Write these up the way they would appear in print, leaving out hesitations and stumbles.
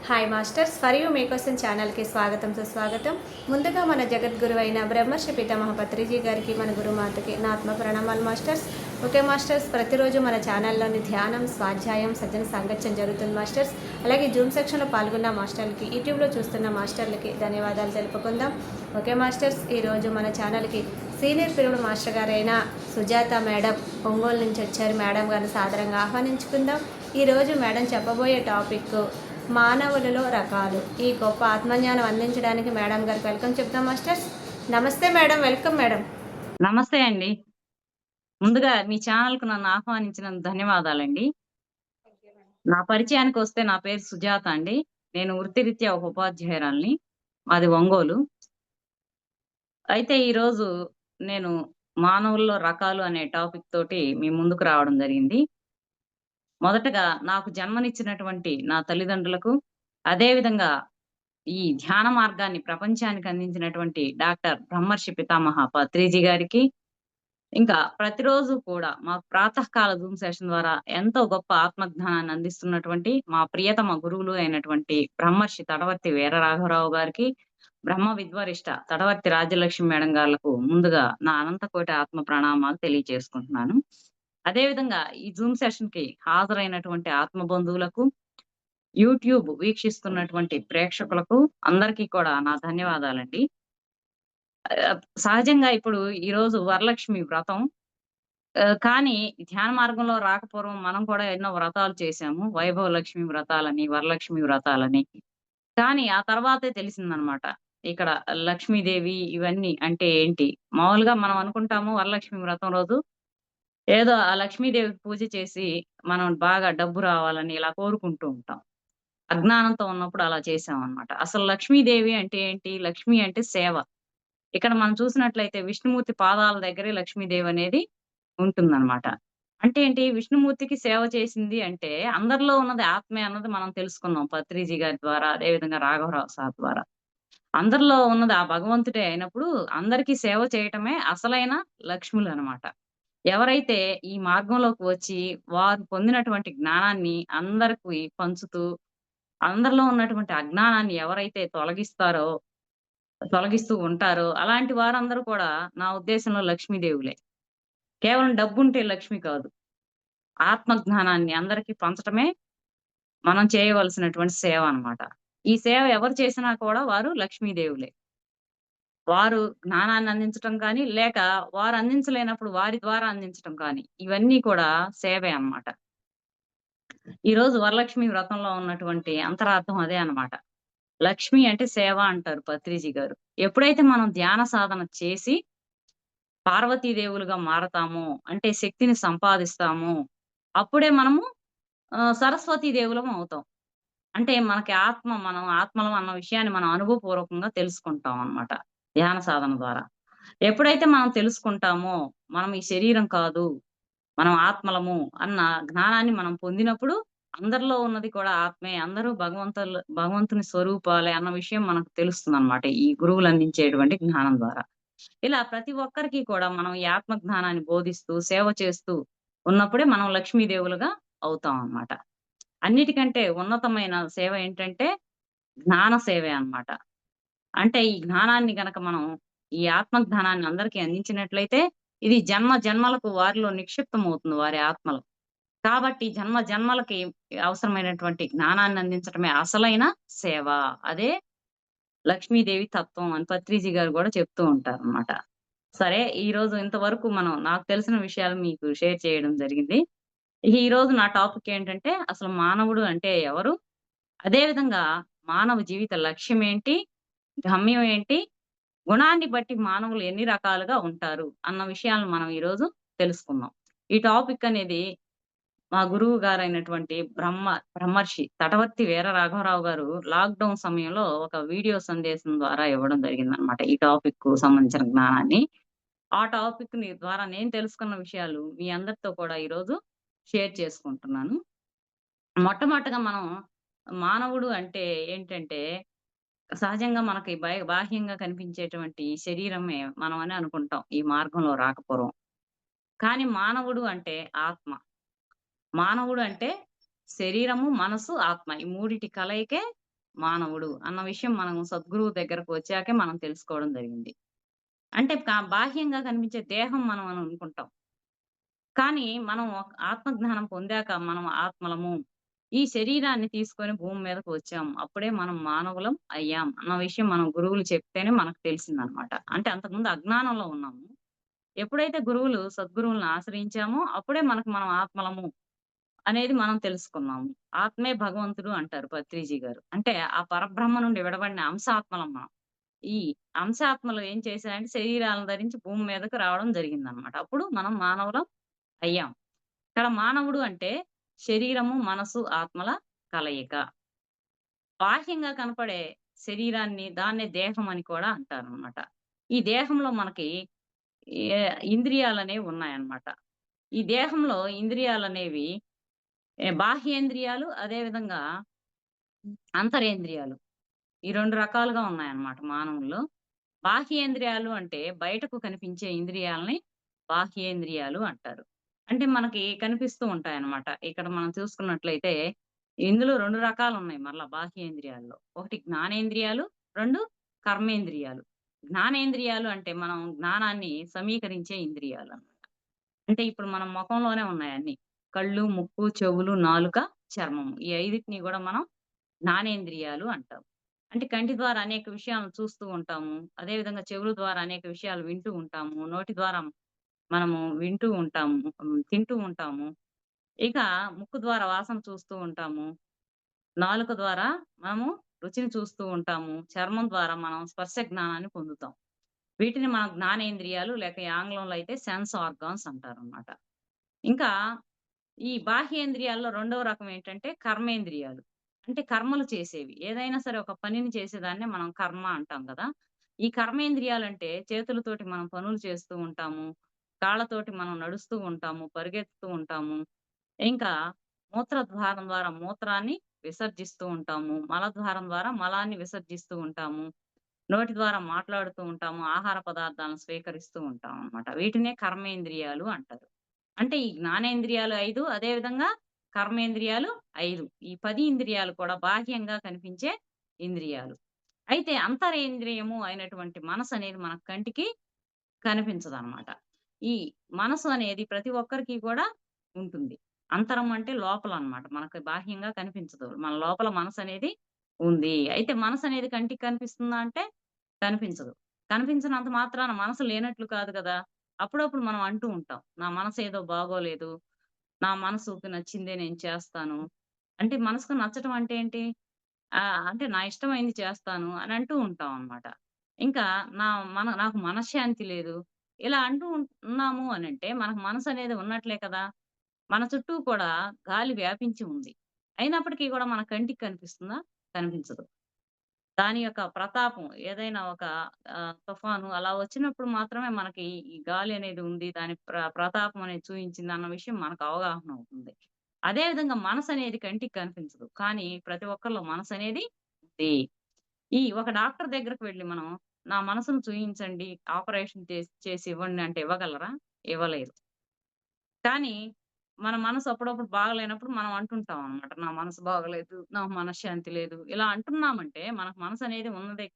Hi masters, for you మీకోసం ఛానల్కి స్వాగతం సుస్వాగతం. ముందుగా మన జగద్గురు అయిన బ్రహ్మర్షి పితామహ పత్రిజీ గారికి, మన గురుమాతకి నా ఆత్మ ప్రణామాలు మాస్టర్స్. ఓకే మాస్టర్స్, ప్రతిరోజు మన ఛానల్లోని ధ్యానం, స్వాధ్యాయం, సజ్జన సాంగత్యం జరుగుతుంది మాస్టర్స్. అలాగే జూమ్ సెక్షన్లో పాల్గొన్న మాస్టర్లకి, యూట్యూబ్లో చూస్తున్న మాస్టర్లకి ధన్యవాదాలు తెలుపుకుందాం. ఓకే మాస్టర్స్, ఈరోజు మన ఛానల్కి సీనియర్ పిరుడు మాస్టర్ గారైన సుజాత మేడం ఒంగోలు నుంచి వచ్చారు. మేడం గారిని సాదరంగా ఆహ్వానించుకుందాం. ఈరోజు మేడం చెప్పబోయే టాపిక్ మానవులలో రకాలు. ఈ గొప్ప ఆత్మజ్ఞానం అందించడానికి మేడం గారికి వెల్కమ్ చెప్తాం మాస్టర్స్. నమస్తే మేడం, వెల్కమ్ మేడం. నమస్తే అండి. ముందుగా మీ ఛానల్‌కు నన్ను ఆహ్వానించినందుకు ధన్యవాదాలండి. నా పరిచయానికొస్తే నా పేరు సుజాత అండి. నేను వృత్తిరీత్యా ఒక ఉపాధ్యాయురాలిని. మాది ఒంగోలు. అయితే ఈరోజు నేను మానవుల్లో రకాలు అనే టాపిక్ తోటి మీ ముందుకు రావడం జరిగింది. మొదటగా నాకు జన్మనిచ్చినటువంటి నా తల్లిదండ్రులకు, అదేవిధంగా ఈ ధ్యాన మార్గాన్ని ప్రపంచానికి అందించినటువంటి డాక్టర్ బ్రహ్మర్షి పితామహ పత్రిజీ గారికి, ఇంకా ప్రతిరోజు కూడా మాకు ప్రాతకాల జూమ్ సెషన్ ద్వారా ఎంతో గొప్ప ఆత్మజ్ఞానాన్ని అందిస్తున్నటువంటి మా ప్రియతమ గురువులు అయినటువంటి బ్రహ్మర్షి తడవర్తి వీరరాఘవరావు గారికి, బ్రహ్మ విద్వరిష్ట తడవర్తి రాజ్యలక్ష్మి మేడం గార్లకు ముందుగా నా అనంతకోటి ఆత్మ ప్రణామాలు తెలియజేసుకుంటున్నాను. అదేవిధంగా ఈ జూమ్ సెషన్‌కి హాజరైనటువంటి ఆత్మ బంధువులకు, యూట్యూబ్ వీక్షిస్తున్నటువంటి ప్రేక్షకులకు అందరికీ కూడా నా ధన్యవాదాలండి. సహజంగా ఇప్పుడు ఈరోజు వరలక్ష్మి వ్రతం. కానీ ధ్యాన మార్గంలో రాకపూర్వం మనం కూడా ఎన్నో వ్రతాలు చేశాము. వైభవ లక్ష్మి వ్రతాలని, వరలక్ష్మి వ్రతాలని. కానీ ఆ తర్వాతే తెలిసిందనమాట. ఇక్కడ లక్ష్మీదేవి ఇవన్నీ అంటే ఏంటి? మామూలుగా మనం అనుకుంటాము వరలక్ష్మి వ్రతం రోజు ఏదో ఆ లక్ష్మీదేవికి పూజ చేసి మనం బాగా డబ్బు రావాలని ఇలా కోరుకుంటూ ఉంటాం. అజ్ఞానంతో ఉన్నప్పుడు అలా చేశామనమాట. అసలు లక్ష్మీదేవి అంటే ఏంటి? లక్ష్మి అంటే సేవ. ఇక్కడ మనం చూసినట్లయితే విష్ణుమూర్తి పాదాల దగ్గరే లక్ష్మీదేవనేది ఉంటుందనమాట. అంటే ఏంటి? విష్ణుమూర్తికి సేవ చేసింది అంటే, అందరిలో ఉన్నది ఆత్మే అన్నది మనం తెలుసుకున్నాం. పత్రిజీ గారి ద్వారా, అదేవిధంగా రాఘవరావు సార్ ద్వారా. అందరిలో ఉన్నది ఆ భగవంతుడే అయినప్పుడు, అందరికీ సేవ చేయటమే అసలైన లక్ష్ములనమాట. ఎవరైతే ఈ మార్గంలోకి వచ్చి, వారు పొందినటువంటి జ్ఞానాన్ని అందరికి పంచుతూ, అందరిలో ఉన్నటువంటి అజ్ఞానాన్ని ఎవరైతే తొలగిస్తూ ఉంటారో, అలాంటి వారందరూ కూడా నా ఉద్దేశంలో లక్ష్మీదేవులే. కేవలం డబ్బుంటే లక్ష్మి కాదు. ఆత్మ జ్ఞానాన్ని అందరికి పంచటమే మనం చేయవలసినటువంటి సేవ అన్నమాట. ఈ సేవ ఎవరు చేసినా కూడా వారు లక్ష్మీదేవులే. వారు జ్ఞానాన్ని అందించటం కానీ, లేక వారు అందించలేనప్పుడు వారి ద్వారా అందించటం కానీ, ఇవన్నీ కూడా సేవే అన్నమాట. ఈరోజు వరలక్ష్మి వ్రతంలో ఉన్నటువంటి అంతరార్థం అదే అన్నమాట. లక్ష్మి అంటే సేవ అంటారు పత్రిజీ గారు. ఎప్పుడైతే మనం ధ్యాన సాధన చేసి పార్వతీదేవులుగా మారతామో, అంటే శక్తిని సంపాదిస్తామో, అప్పుడే మనము సరస్వతీ దేవులం అవుతాం. అంటే మనకి మనం ఆత్మలం అన్న విషయాన్ని మనం అనుభవపూర్వకంగా తెలుసుకుంటాం అన్నమాట. ధ్యాన సాధన ద్వారా. ఎప్పుడైతే మనం తెలుసుకుంటామో, మనం ఈ శరీరం కాదు, మనం ఆత్మలము అన్న జ్ఞానాన్ని మనం పొందినప్పుడు, అందరిలో ఉన్నది కూడా ఆత్మే, అందరూ భగవంతుని స్వరూపాలే అన్న విషయం మనకు తెలుస్తుందన్నమాట. ఈ గురువులు అందించేటువంటి జ్ఞానం ద్వారా. ఇలా ప్రతి ఒక్కరికి కూడా మనం ఈ ఆత్మ జ్ఞానాన్ని బోధిస్తూ, సేవ చేస్తూ ఉన్నప్పుడే మనం లక్ష్మీదేవులుగా అవుతాం అన్నమాట. అన్నిటికంటే ఉన్నతమైన సేవ ఏంటంటే జ్ఞాన సేవే అన్నమాట. అంటే ఈ జ్ఞానాన్ని గనక మనం ఈ ఆత్మ జ్ఞానాన్ని అందరికీ అందించినట్లయితే ఇది జన్మ జన్మలకు వారిలో నిక్షిప్తమవుతుంది వారి ఆత్మలో. కాబట్టి జన్మ జన్మలకి అవసరమైనటువంటి జ్ఞానాన్ని అందించటమే అసలైన సేవ. అదే లక్ష్మీదేవి తత్వం అని పత్రిజీ గారు గూడా చెప్తూ ఉంటారనమాట. సరే, ఈరోజు ఇంతవరకు నాకు తెలిసిన విషయాలు మీకు షేర్ చేయడం జరిగింది. ఈరోజు నా టాపిక్ ఏంటంటే అసలు మానవుడు అంటే ఎవరు? అదే విధంగా మానవ జీవిత లక్ష్యం ఏంటి? గమ్యం ఏంటి? గుణాన్ని బట్టి మానవులు ఎన్ని రకాలుగా ఉంటారు? అన్న విషయాలను మనం ఈరోజు తెలుసుకుందాం. ఈ టాపిక్ అనేది మా గురువు గారైనటువంటి బ్రహ్మర్షి తటవర్తి వీర రాఘవరావు గారు లాక్‌డౌన్ సమయంలో ఒక వీడియో సందేశం ద్వారా ఇవ్వడం జరిగిందనమాట. ఈ టాపిక్‌కు సంబంధించిన జ్ఞానాన్ని. ఆ టాపిక్‌ని ద్వారా నేను తెలుసుకున్న విషయాలు మీ అందరితో కూడా ఈరోజు షేర్ చేసుకుంటున్నాను. మొట్టమొదటగా మనం మానవుడు అంటే ఏంటంటే, సహజంగా మనకి బాహ్యంగా కనిపించేటువంటి శరీరమే మనం అని అనుకుంటాం ఈ మార్గంలో రాకపూర్వం. కానీ మానవుడు అంటే ఆత్మ. మానవుడు అంటే శరీరము, మనసు, ఆత్మ. ఈ మూడిటి కలయికే మానవుడు అన్న విషయం మనం సద్గురువు దగ్గరకు వచ్చాకే మనం తెలుసుకోవడం జరిగింది. అంటే బాహ్యంగా కనిపించే దేహం మనం అని అనుకుంటాం. కానీ మనం ఒక ఆత్మజ్ఞానం పొందాక మనం ఆత్మలము. ఈ శరీరాన్ని తీసుకొని భూమి మీదకి వచ్చాం. అప్పుడే మనం మానవులం అయ్యాం అన్న విషయం మనం గురువులు చెప్తేనే మనకు తెలిసిందనమాట. అంటే అంతకుముందు అజ్ఞానంలో ఉన్నాము. ఎప్పుడైతే గురువులు సద్గురువులను ఆశ్రయించామో అప్పుడే మనకు మనం ఆత్మలము అనేది మనం తెలుసుకున్నాము. ఆత్మే భగవంతుడు అంటారు పత్రిజీ గారు. అంటే ఆ పరబ్రహ్మ నుండి విడబడిన అంశాత్మలం మనం. ఈ అంశాత్మలు ఏం చేశాయంటే శరీరాలను ధరించి భూమి మీదకి రావడం జరిగిందనమాట. అప్పుడు మనం మానవులం అయ్యాం. ఇక్కడ మానవుడు అంటే శరీరము, మనసు, ఆత్మల కలయిక. బాహ్యంగా కనపడే శరీరాన్ని దాన్నే దేహం అని కూడా అంటారనమాట. ఈ దేహంలో మనకి ఏ ఇంద్రియాలనేవి ఉన్నాయన్నమాట. ఈ దేహంలో ఇంద్రియాలనేవి బాహ్యేంద్రియాలు, అదే విధంగా అంతరేంద్రియాలు. ఈ 2 రకాలుగా ఉన్నాయన్నమాట మానవుల్లో. బాహ్యేంద్రియాలు అంటే బయటకు కనిపించే ఇంద్రియాలని బాహ్యేంద్రియాలు అంటారు. అంటే మనకి కనిపిస్తూ ఉంటాయన్నమాట. ఇక్కడ మనం చూసుకున్నట్లయితే ఇందులో 2 రకాలున్నాయి మరలా బాహ్యేంద్రియాల్లో. ఒకటి జ్ఞానేంద్రియాలు, 2 కర్మేంద్రియాలు. జ్ఞానేంద్రియాలు అంటే మనం జ్ఞానాన్ని సమీకరించే ఇంద్రియాలన్నమాట. అంటే ఇప్పుడు మన మొఖంలోనే ఉన్నాయి అన్నీ. కళ్ళు, ముక్కు, చెవులు, నాలుక, చర్మము. ఈ 5టిని గూడా మనం జ్ఞానేంద్రియాలు అంటాం. అంటే కంటి ద్వారా అనేక విషయాలను చూస్తూ ఉంటాము. అదే విధంగా చెవుల ద్వారా అనేక విషయాలు వింటూ ఉంటాము. నోటి ద్వారా మనము వింటూ ఉంటాము. తింటూ ఉంటాము. ఇక ముక్కు ద్వారా వాసన చూస్తూ ఉంటాము. నాలుక ద్వారా మనము రుచిని చూస్తూ ఉంటాము. చర్మం ద్వారా మనం స్పర్శ జ్ఞానాన్ని పొందుతాం. వీటిని మనం జ్ఞానేంద్రియాలు లేక ఈ ఆంగ్లంలో అయితే సెన్స్ ఆర్గాన్స్ అంటారనమాట. ఇంకా ఈ బాహ్యేంద్రియాల్లో రెండవ రకం ఏంటంటే కర్మేంద్రియాలు. అంటే కర్మలు చేసేవి. ఏదైనా సరే ఒక పనిని చేసేదాన్నే మనం కర్మ అంటాం గదా! ఈ కర్మేంద్రియాలంటే చేతులతోటి మనం పనులు చేస్తూ ఉంటాము. కాళ్ళతోటి మనం నడుస్తూ ఉంటాము, పరిగెత్తుతూ ఉంటాము. ఇంకా మూత్రద్వారం ద్వారా మూత్రాన్ని విసర్జిస్తూ ఉంటాము. మలద్వారం ద్వారా మలాన్ని విసర్జిస్తూ ఉంటాము. నోటి ద్వారా మాట్లాడుతూ ఉంటాము. ఆహార పదార్థాలను స్వీకరిస్తూ ఉంటామనమాట. వీటినే కర్మేంద్రియాలు అంటారు. అంటే ఈ జ్ఞానేంద్రియాలు 5 అదే విధంగా కర్మేంద్రియాలు 5. ఈ 10 ఇంద్రియాలు కూడా బాహ్యంగా కనిపించే ఇంద్రియాలు. అయితే అంతరేంద్రియము అయినటువంటి మనసనేది మన కంటికి కనిపించదనమాట. ఈ మనసు అనేది ప్రతి ఒక్కరికి కూడా ఉంటుంది. అంతరం అంటే లోపలనమాట. మనకు బాహ్యంగా కనిపించదు. మన లోపల మనసనేది ఉంది. అయితే మనసనేది కంటికి కనిపిస్తుందా అంటే కనిపించదు. కనిపించనంత మాత్రాన మనసు లేనట్లు కాదు గదా! అప్పుడప్పుడు మనం అంటూ ఉంటాం. నా మనసేదో బాగోలేదు. నా మనసుకి నచ్చిందే నేను చేస్తాను. అంటే మనసుకు నచ్చటం అంటే ఏంటి? అంటే నా ఇష్టమైంది చేస్తాను అని అంటూ ఉంటాం అన్నమాట. ఇంకా నా నాకు మనశ్శాంతి లేదు. ఇలా అంటూ ఉన్నాము అనంటే మనకు మనసనేది ఉన్నట్లే కదా! మన చుట్టూ కూడా గాలి వ్యాపించి ఉంది. అయినప్పటికీ కూడా మన కంటికి కనిపిస్తుందా? కనిపించదు. దాని యొక్క ప్రతాపం ఏదైనా ఒక తుఫాను అలా వచ్చినప్పుడు మాత్రమే మనకి ఈ గాలి అనేది ఉంది. దాని ప్రతాపం అనేది చూయించిందన్న విషయం మనకు అవగాహన అవుతుంది. అదే విధంగా మనసనేది కంటికి కనిపించదు. కానీ ప్రతి ఒక్కరిలో మనసనేది ఉంది. ఈ ఒక డాక్టర్ దగ్గరికి వెళ్లి మనం నా మనసును చూయించండి, ఆపరేషన్ చేసి ఇవ్వండి అంటే ఇవ్వగలరా? ఇవ్వలేరు. కానీ మన మనసు అప్పుడప్పుడు బాగలేనప్పుడు మనం అంటుంటాం అన్నమాట. నా మనసు బాగలేదు. నాకు మనశ్శాంతి లేదు. ఇలా అంటున్నామంటే మనకు మనసనేది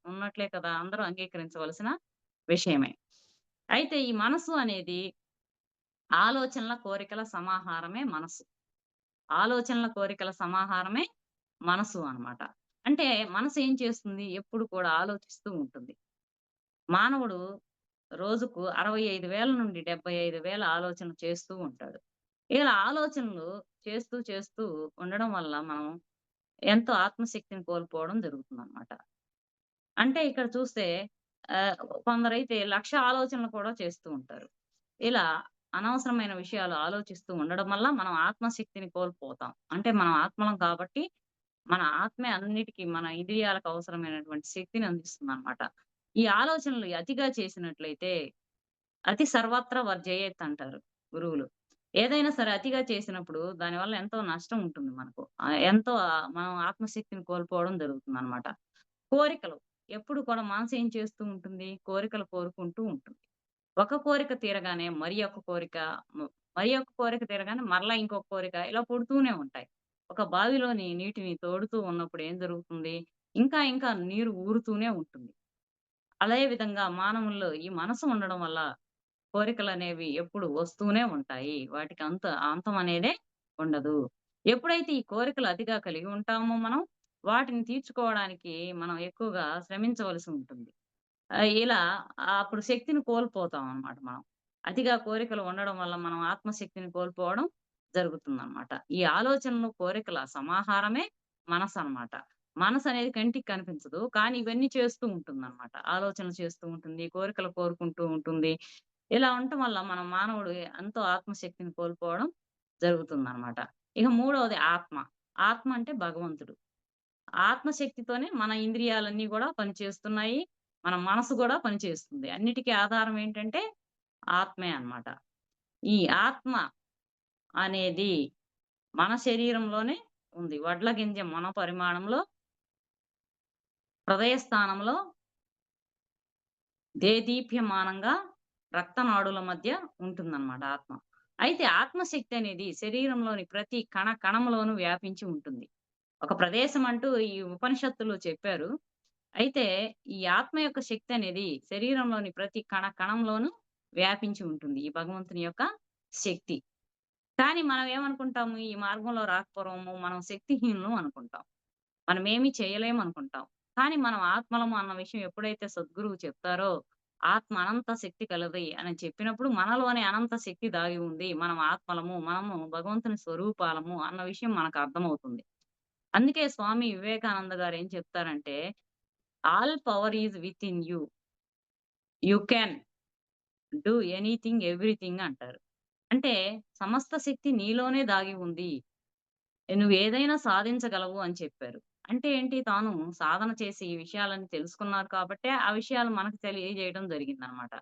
ఉన్నట్లే కదా! అందరూ అంగీకరించవలసిన విషయమే. అయితే ఈ మనసు అనేది ఆలోచనల, కోరికల సమాహారమే మనసు. ఆలోచనల, కోరికల సమాహారమే మనసు అన్నమాట. అంటే మనసు ఏం చేస్తుంది? ఎప్పుడు కూడా ఆలోచిస్తూ ఉంటుంది. మానవుడు రోజుకు 65,000 నుండి 75,000 ఆలోచనలు చేస్తూ ఉంటాడు. ఇలా ఆలోచనలు చేస్తూ, చేస్తూ ఉండడం వల్ల మనం ఎంతో ఆత్మశక్తిని కోల్పోవడం జరుగుతుందనమాట. అంటే ఇక్కడ చూస్తే ఆహ్, కొందరైతే 1,00,000 ఆలోచనలు కూడా చేస్తూ ఉంటారు. ఇలా అనవసరమైన విషయాలు ఆలోచిస్తూ ఉండడం వల్ల మనం ఆత్మశక్తిని కోల్పోతాం. అంటే మనం ఆత్మలం కాబట్టి మన ఆత్మే అన్నిటికి మన ఇంద్రియాలకు అవసరమైనటువంటి శక్తిని అందిస్తుందనమాట. ఈ ఆలోచనలు అతిగా చేసినట్లయితే అతి సర్వత్రా వర్జయేత్ అంటారు గురువులు. ఏదైనా సరే అతిగా చేసినప్పుడు దానివల్ల ఎంతో నష్టం ఉంటుంది మనకు. ఎంతో మనం ఆత్మశక్తిని కోల్పోవడం జరుగుతుందనమాట. కోరికలు ఎప్పుడు కూడా మనసు ఏం చేస్తూ ఉంటుంది? కోరికలు కోరుకుంటూ ఉంటుంది. ఒక కోరిక తీరగానే మరి ఒక కోరిక, మ మరి ఒక కోరిక తీరగానే మరలా ఇంకొక కోరిక ఇలా పుడుతూనే ఉంటాయి. ఒక బావిలోని నీటిని తోడుతూ ఉన్నప్పుడు ఏం జరుగుతుంది? ఇంకా ఇంకా నీరు ఊరుతూనే ఉంటుంది. అదే విధంగా మానవుల్లో ఈ మనసు ఉండడం వల్ల కోరికలనేవి ఎప్పుడు వస్తూనే ఉంటాయి. వాటికి అంతం అనేదే ఉండదు. ఎప్పుడైతే ఈ కోరికలు అతిగా కలిగి ఉంటామో మనం, వాటిని తీర్చుకోవడానికి మనం ఎక్కువగా శ్రమించవలసి ఉంటుంది. ఇలా అప్పుడు శక్తిని కోల్పోతామనమాట మనం. అతిగా కోరికలు ఉండడం వల్ల మనం ఆత్మశక్తిని కోల్పోవడం జరుగుతుందనమాట. ఈ ఆలోచనలు, కోరికల సమాహారమే మనసనమాట. మనసనేది కంటికి కనిపించదు. కానీ ఇవన్నీ చేస్తూ ఉంటుందనమాట. ఆలోచనలు చేస్తూ ఉంటుంది, కోరికలు కోరుకుంటూ ఉంటుంది. ఇలా ఉండటం వల్ల మానవుడు ఎంతో ఆత్మశక్తిని కోల్పోవడం జరుగుతుందనమాట. ఇక మూడవది ఆత్మ. ఆత్మ అంటే భగవంతుడు. ఆత్మశక్తితోనే మన ఇంద్రియాలన్నీ గూడా పనిచేస్తున్నాయి. మన మనసు గూడా పనిచేస్తుంది. అన్నిటికి ఆధారం ఏంటంటే ఆత్మే అన్నమాట. ఈ ఆత్మ అనేది మన శరీరంలోనే ఉంది. వడ్ల గింజ మొన పరిమాణంలో హృదయ స్థానంలో దేదీప్యమానంగా రక్తనాడుల మధ్య ఉంటుందన్నమాట ఆత్మ. అయితే ఆత్మశక్తి అనేది శరీరంలోని ప్రతి కణంలోనూ వ్యాపించి ఉంటుంది. ఒక ప్రదేశం అంటూ ఈ ఉపనిషత్తులు చెప్పారు. అయితే ఈ ఆత్మ యొక్క శక్తి అనేది శరీరంలోని ప్రతి కణంలోనూ వ్యాపించి ఉంటుంది. ఈ భగవంతుని యొక్క శక్తి. కానీ మనం ఏమనుకుంటాము, ఈ మార్గంలో రాకపోవడము మనం శక్తిహీనులం అనుకుంటాం. మనమేమి చేయలేమనుకుంటాం. కానీ మనం ఆత్మలము అన్న విషయం ఎప్పుడైతే సద్గురువు చెప్తారో, ఆత్మ అనంత శక్తి కలది అని చెప్పినప్పుడు మనలోనే అనంత శక్తి దాగి ఉంది. మనం ఆత్మలము, మనము భగవంతుని స్వరూపాలము అన్న విషయం మనకు అర్థమవుతుంది. అందుకే స్వామి వివేకానంద గారు ఏం చెప్తారంటే, all power is within you. You can do anything, everything అంటారు. అంటే సమస్త శక్తి నీలోనే దాగి ఉంది. నువ్వేదైనా సాధించగలవు అని చెప్పారు. అంటే ఏంటి? తాను సాధన చేసి ఈ విషయాలన్నీ తెలుసుకున్నారు కాబట్టే, ఆ విషయాలు మనకు తెలియజేయడం జరిగిందనమాట.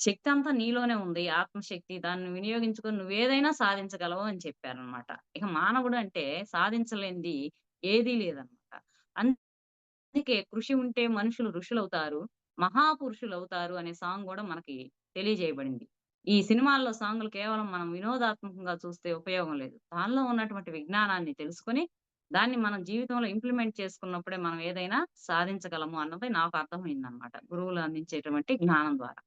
శక్తి అంతా నీలోనే ఉంది. ఆత్మశక్తి. దాన్ని వినియోగించుకొని నువ్వేదైనా సాధించగలవు అని చెప్పారనమాట. ఇక మానవుడు అంటే సాధించలేనిది ఏదీ లేదనమాట. అందుకే కృషి ఉంటే మనుషులు ఋషులవుతారు. మహాపురుషులవుతారు అనే సాంగ్ గూడా మనకి తెలియజేయబడింది. ఈ సినిమాల్లో సాంగులు కేవలం మనం వినోదాత్మకంగా చూస్తే ఉపయోగం లేదు. దానిలో ఉన్నటువంటి విజ్ఞానాన్ని తెలుసుకొని, దాన్ని మనం జీవితంలో ఇంప్లిమెంట్ చేసుకున్నప్పుడే మనం ఏదైనా సాధించగలము అన్నది నాకు అర్థమైందనమాట. గురువులు అందించేటువంటి జ్ఞానం ద్వారా.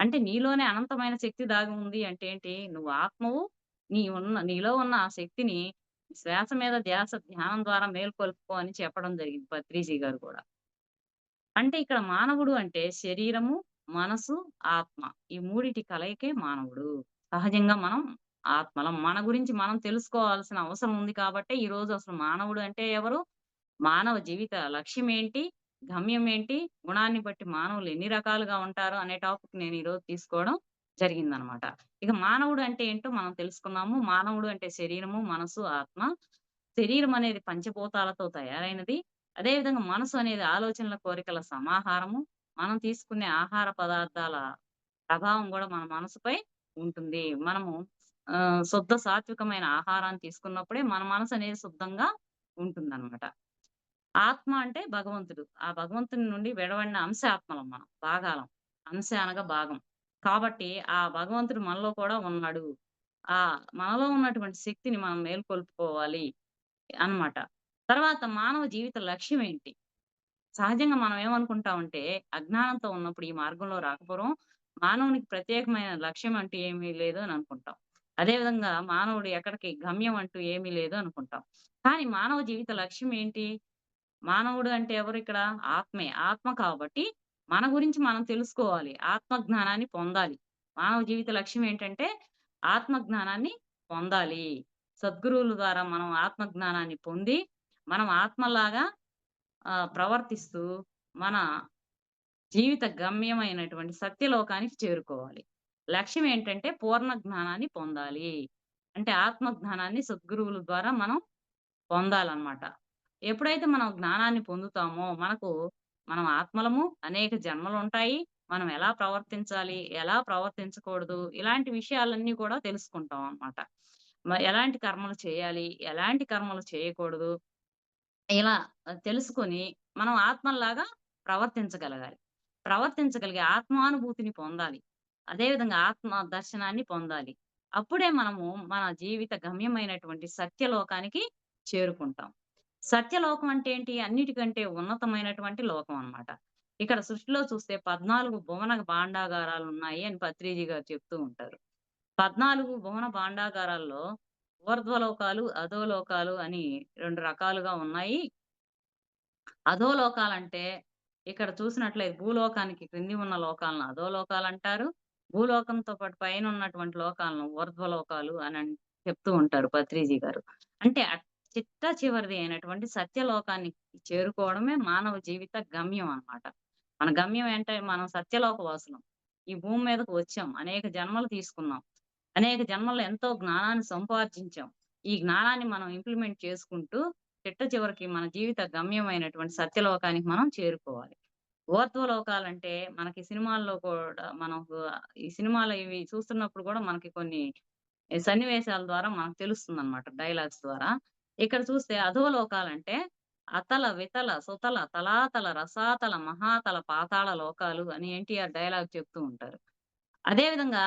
అంటే నీలోనే అనంతమైన శక్తి దాగి ఉంది అంటే ఏంటి? నువ్వు ఆత్మవు. నీలో ఉన్న ఆ శక్తిని శ్వాస మీద ధ్యానం ద్వారా మేల్కొల్పుకో అని చెప్పడం జరిగింది పత్రిజీ గారు కూడా. అంటే ఇక్కడ మానవుడు అంటే శరీరము, మనసు, ఆత్మ. ఈ మూడిటి కలయికే మానవుడు. సహజంగా మనం ఆత్మలం. మన గురించి మనం తెలుసుకోవాల్సిన అవసరం ఉంది కాబట్టే ఈరోజు అసలు మానవుడు అంటే ఎవరు? మానవ జీవిత లక్ష్యం ఏంటి? గమ్యం ఏంటి? గుణాన్ని బట్టి మానవులు ఎన్ని రకాలుగా ఉంటారు అనే టాపిక్ నేను ఈరోజు తీసుకోవడం జరిగిందనమాట. ఇక మానవుడు అంటే ఏంటో మనం తెలుసుకున్నాము. మానవుడు అంటే శరీరము, మనసు, ఆత్మ. శరీరం అనేది పంచభూతాలతో తయారైనది. అదే విధంగా మనసు అనేది ఆలోచనల, కోరికల సమాహారము. మనం తీసుకునే ఆహార పదార్థాల ప్రభావం గూడా మన మనసుపై ఉంటుంది. మనము శుద్ధ సాత్వికమైన ఆహారాన్ని తీసుకున్నప్పుడే మన మనసనేది శుద్ధంగా ఉంటుందనమాట. ఆత్మ అంటే భగవంతుడు. ఆ భగవంతుని నుండి విడవడిన అంశ ఆత్మలం మనం. భాగాలం. అంశ అనగా భాగం. కాబట్టి ఆ భగవంతుడు మనలో కూడా ఉన్నాడు. మనలో ఉన్నటువంటి శక్తిని మనం మేల్కొల్పుకోవాలి అన్నమాట. తర్వాత మానవ జీవిత లక్ష్యం ఏంటి? సహజంగా మనం ఏమనుకుంటామంటే, అజ్ఞానంతో ఉన్నప్పుడు ఈ మార్గంలో రాకపోవడం, మానవునికి ప్రత్యేకమైన లక్ష్యం అంటూ ఏమీ లేదు అని అనుకుంటాం. అదే విధంగా మానవుడు ఎక్కడికి గమ్యం అంటూ ఏమీ లేదు అనుకుంటాం. కానీ మానవ జీవిత లక్ష్యం ఏంటి? మానవుడు అంటే ఎవరిక్కడ? ఆత్మే. ఆత్మ కాబట్టి మన గురించి మనం తెలుసుకోవాలి. ఆత్మ జ్ఞానాన్ని పొందాలి. మానవ జీవిత లక్ష్యం ఏంటంటే ఆత్మ జ్ఞానాన్ని పొందాలి. సద్గురువుల ద్వారా మనం ఆత్మ జ్ఞానాన్ని పొంది, మనం ఆత్మలాగా ప్రవర్తిస్తూ మన జీవిత గమ్యమైనటువంటి సత్యలోకానికి చేరుకోవాలి. లక్ష్యం ఏంటంటే పూర్ణ జ్ఞానాన్ని పొందాలి. అంటే ఆత్మ జ్ఞానాన్ని సద్గురువుల ద్వారా మనం పొందాలన్నమాట. ఎప్పుడైతే మనం జ్ఞానాన్ని పొందుతామో మనం ఆత్మలము, అనేక జన్మలుంటాయి. మనం ఎలా ప్రవర్తించాలి, ఎలా ప్రవర్తించకూడదు, ఇలాంటి విషయాలన్నీ కూడా తెలుసుకుంటాం అన్నమాట. ఎలాంటి కర్మలు చేయాలి, ఎలాంటి కర్మలు చేయకూడదు, ఇలా తెలుసుకొని మనం ఆత్మల్లాగా ప్రవర్తించగలగాలి. ప్రవర్తించగలిగే ఆత్మానుభూతిని పొందాలి. అదే విధంగా ఆత్మ దర్శనాన్ని పొందాలి. అప్పుడే మనము మన జీవిత గమ్యమైనటువంటి సత్యలోకానికి చేరుకుంటాం. సత్యలోకం అంటే ఏంటి? అన్నిటికంటే ఉన్నతమైనటువంటి లోకం అన్నమాట. ఇక్కడ సృష్టిలో చూస్తే 14 భువన భాండాగారాలున్నాయి అని పత్రిజీ గారు చెప్తూ ఉంటారు. 14 భువన భాండాగారాల్లో ఊర్ధ్వలోకాలు, అధోలోకాలు అని 2 రకాలుగా ఉన్నాయి. అధోలోకాలంటే ఇక్కడ చూసినట్లయితే భూలోకానికి క్రింది ఉన్న లోకాలను అధోలోకాలంటారు. భూలోకంతో పాటు పైనున్నటువంటి లోకాలను ఊర్ధ్వలోకాలు చెప్తూ ఉంటారు పత్రిజీ గారు. అంటే చిట్ట చివరిది అయినటువంటి సత్యలోకాన్ని చేరుకోవడమే మానవ జీవిత గమ్యం అన్నమాట. మన గమ్యం ఏంటే మనం సత్యలోక వాసులం. ఈ భూమి మీదకు వచ్చాం. అనేక జన్మలు తీసుకున్నాం. అనేక జన్మల్లో ఎంతో జ్ఞానాన్ని సంపార్జించాం. ఈ జ్ఞానాన్ని మనం ఇంప్లిమెంట్ చేసుకుంటూ చిట్ట చివరికి మన జీవిత గమ్యమైనటువంటి సత్యలోకానికి మనం చేరుకోవాలి. ఊర్ధ్వలోకాలంటే మనకి సినిమాల్లో కూడా మనకు ఈ సినిమాలు ఇవి చూస్తున్నప్పుడు కూడా మనకి కొన్ని సన్నివేశాల ద్వారా మనకు తెలుస్తుందన్నమాట డైలాగ్స్ ద్వారా. ఇక్కడ చూస్తే అధోలోకాలంటే అతల, వితల, సుతల, తలాతల, రసాతల, మహాతల, పాతాళ లోకాలు అని ఎన్టీఆర్ డైలాగ్ చెప్తూ ఉంటారు. అదే విధంగా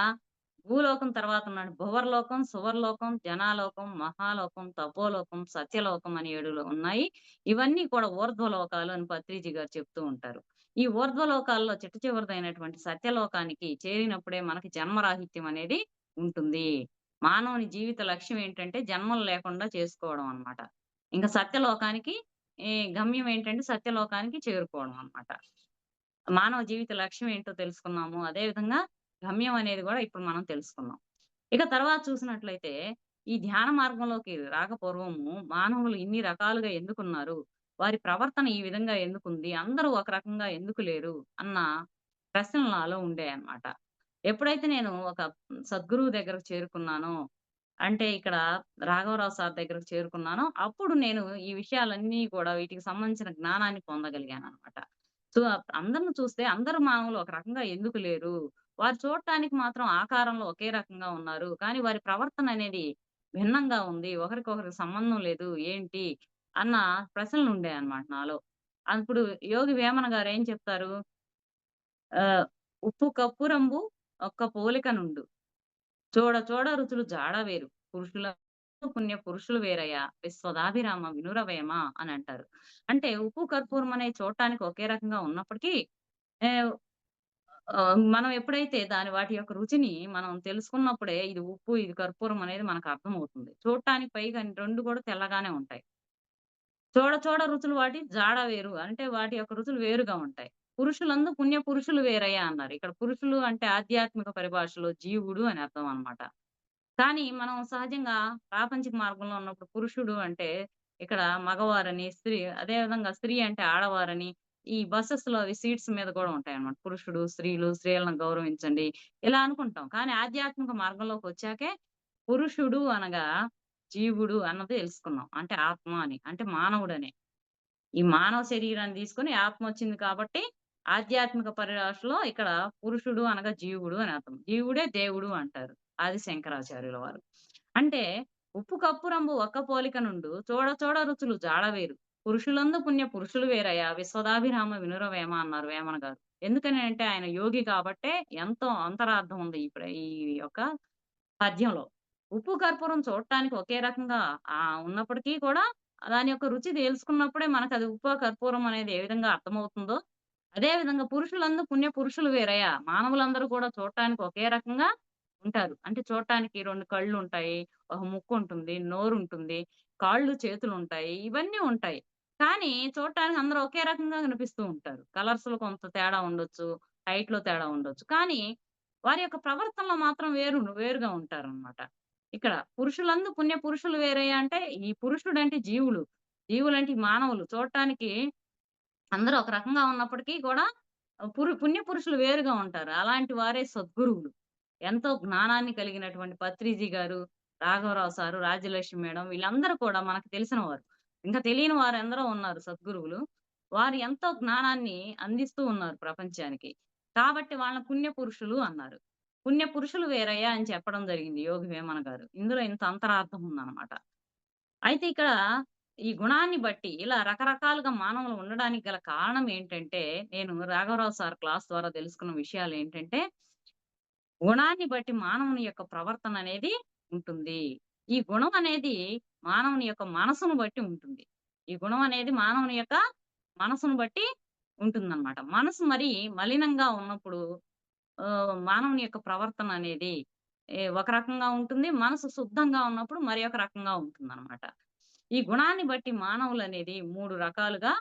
భూలోకం తర్వాత ఉన్న భువర్లోకం, సువర్లోకం, జనాలోకం, మహాలోకం, తపోలోకం, సత్యలోకం అని 7 ఉన్నాయి. ఇవన్నీ కూడా ఊర్ధ్వలోకాలు అని పత్రిజీ గారు చెప్తూ ఉంటారు. ఈ ఊర్ధ్వలోకాల్లో చిట్ట చివరిదైనటువంటి సత్యలోకానికి చేరినప్పుడే మనకి జన్మరాహిత్యం అనేది ఉంటుంది. మానవుని జీవిత లక్ష్యం ఏంటంటే జన్మలు లేకుండా చేసుకోవడం అన్నమాట. ఇంక సత్యలోకానికి గమ్యం ఏంటంటే సత్యలోకానికి చేరుకోవడం అన్నమాట. మానవ జీవిత లక్ష్యం ఏంటో తెలుసుకున్నాము. అదే విధంగా గమ్యం అనేది గూడా ఇప్పుడు మనం తెలుసుకున్నాం. ఇక తర్వాత చూసినట్లయితే, ఈ ధ్యాన మార్గంలోకి రాకపూర్వము మానవులు ఇన్ని రకాలుగా ఎందుకున్నారు? వారి ప్రవర్తన ఈ విధంగా ఎందుకుంది? అందరూ ఒక రకంగా ఎందుకు లేరు? అన్న ప్రశ్నలు నాలో ఉండేయన్నమాట. ఎప్పుడైతే నేను ఒక సద్గురువు దగ్గరకు చేరుకున్నానో, అంటే ఇక్కడ రాఘవరావు సార్ దగ్గరకు చేరుకున్నానో, అప్పుడు నేను ఈ విషయాలన్నీ కూడా వీటికి సంబంధించిన జ్ఞానాన్ని పొందగలిగానన్నమాట. సో, అందరిని చూస్తే అందరు మానవులు ఒక రకంగా ఎందుకు లేరు? వారు చూడటానికి మాత్రం ఆకారంలో ఒకే రకంగా ఉన్నారు. కానీ వారి ప్రవర్తన అనేది భిన్నంగా ఉంది. ఒకరికొకరికి సంబంధం లేదు. ఏంటి? అన్న ప్రశ్నలుండేయన్నమాట నాలో. అప్పుడు యోగి వేమన గారు ఏం చెప్తారు? ఆహ్, ఉప్పు కప్పురంబు ఒక్క పోలిక నుండు. చూడ చూడ రుచులు జాడ వేరు. పురుషుల పుణ్య పురుషులు వేరయ్య. విశ్వదాభిరామ వినురవేమ అని అంటారు. అంటే ఉప్పు, కర్పూరం అనేవి చూడటానికి ఒకే రకంగా ఉన్నప్పటికీ ఆహ్, మనం ఎప్పుడైతే వాటి యొక్క రుచిని మనం తెలుసుకున్నప్పుడే ఇది ఉప్పు, ఇది కర్పూరం అనేది మనకు అర్థమవుతుంది. చూడటానికి పైగా 2 కూడా తెల్లగానే ఉంటాయి. చూడ చూడ రుచులు వాటి జాడ వేరు. అంటే వాటి యొక్క రుచులు వేరుగా ఉంటాయి. పురుషులందు పుణ్య పురుషులు వేరయ్య అన్నారు. ఇక్కడ పురుషులు అంటే ఆధ్యాత్మిక పరిభాషలో జీవుడు అని అర్థం అన్నమాట. కానీ మనం సహజంగా ప్రాపంచిక మార్గంలో ఉన్నప్పుడు పురుషుడు అంటే ఇక్కడ మగవారని, అదే విధంగా స్త్రీ అంటే ఆడవారని, ఈ బసెస్‌లో అవి సీట్స్ మీద కూడా ఉంటాయన్నమాట. పురుషుడు, స్త్రీలు, స్త్రీలను గౌరవించండి ఇలా అనుకుంటాం. కానీ ఆధ్యాత్మిక మార్గంలోకొచ్చాకే పురుషుడు అనగా జీవుడు అన్నది తెలుసుకున్నాం. అంటే ఆత్మ అని. అంటే మానవుడని. ఈ మానవ శరీరాన్ని తీసుకొని ఆత్మొచ్చింది కాబట్టి, ఆధ్యాత్మిక పరిభాషలో ఇక్కడ పురుషుడు అనగా జీవుడు అని అర్థం. జీవుడే దేవుడు అంటారు. ఆది శంకరాచార్యుల వారు. అంటే ఉప్పు కప్పు రంబు ఒక్క పోలిక నుండు చూడ చూడ రుచులు జాడవేరు. పురుషులందు పుణ్య పురుషులు వేరయ్య విశ్వదాభిరామ వినురవేమ అన్నారు వేమన గారు. ఎందుకని అంటే ఆయన యోగి కాబట్టే ఎంతో అంతరార్థం ఉంది ఈ యొక్క పద్యంలో. ఉప్పు, కర్పూరం చూడటానికి ఒకే రకంగా ఉన్నప్పటికీ కూడా దాని యొక్క రుచి తెలుసుకున్నప్పుడే మనకది ఉప్పు, కర్పూరం అనేది ఏ విధంగా అర్థమవుతుందో, అదే విధంగా పురుషులందు పుణ్య పురుషులు వేరయ్య. మానవులందరూ కూడా చూడటానికి ఒకే రకంగా ఉంటారు. అంటే చూడటానికి 2 కళ్ళుంటాయి, ఒక ముక్కుంటుంది, నోరుంటుంది, కాళ్ళు, చేతులుంటాయి. ఇవన్నీ ఉంటాయి. కానీ చూడటానికి అందరూ ఒకే రకంగా కనిపిస్తూ ఉంటారు. కలర్స్‌లో కొంత తేడా ఉండొచ్చు, హైట్‌లో తేడా ఉండొచ్చు. కానీ వారి యొక్క ప్రవర్తనలో మాత్రం వేరుగా ఉంటారనమాట. ఇక్కడ పురుషులందు పుణ్య పురుషులు వేరయ్య అంటే, ఈ పురుషుడంటే జీవులు. జీవులంటే ఈ మానవులు. చూడటానికి అందరూ ఒక రకంగా ఉన్నప్పటికీ కూడా పుణ్య పురుషులు వేరుగా ఉంటారు. అలాంటి వారే సద్గురువులు. ఎంతో జ్ఞానాన్ని కలిగినటువంటి పత్రిజీ గారు, రాఘవరావు సారు, రాజ్యలక్ష్మి మేడం వీళ్ళందరూ కూడా మనకు తెలిసిన వారు. ఇంకా తెలియని వారెందరో ఉన్నారు సద్గురువులు. వారు ఎంతో జ్ఞానాన్ని అందిస్తూ ఉన్నారు ప్రపంచానికి. కాబట్టి వాళ్ళని పుణ్య పురుషులు అన్నారు. పుణ్య పురుషులు వేరయ్యా అని చెప్పడం జరిగింది యోగి వేమన గారు. ఇందులో ఇంత అంతరార్థం ఉందన్నమాట. అయితే ఇక్కడ ఈ గుణాన్ని బట్టి ఇలా రకరకాలుగా మానవులు ఉండడానికి గల కారణం ఏంటంటే, నేను రాఘవరావు సార్ క్లాస్ ద్వారా తెలుసుకున్న విషయాలేంటంటే, గుణాన్ని బట్టి మానవుని యొక్క ప్రవర్తన అనేది ఉంటుంది. ఈ గుణం అనేది మానవుని యొక్క మనసును బట్టి ఉంటుంది. ఈ గుణం అనేది మానవుని యొక్క మనసును బట్టి ఉంటుందన్నమాట. మనసు మరి మలినంగా ఉన్నప్పుడు మానవుని యొక్క ప్రవర్తన అనేది ఒక రకంగా ఉంటుంది. మనసు శుద్ధంగా ఉన్నప్పుడు మరి ఒక రకంగా ఉంటుందన్నమాట. ఈ గుణాన్ని బట్టి మానవులనేది 3 రకాలుగా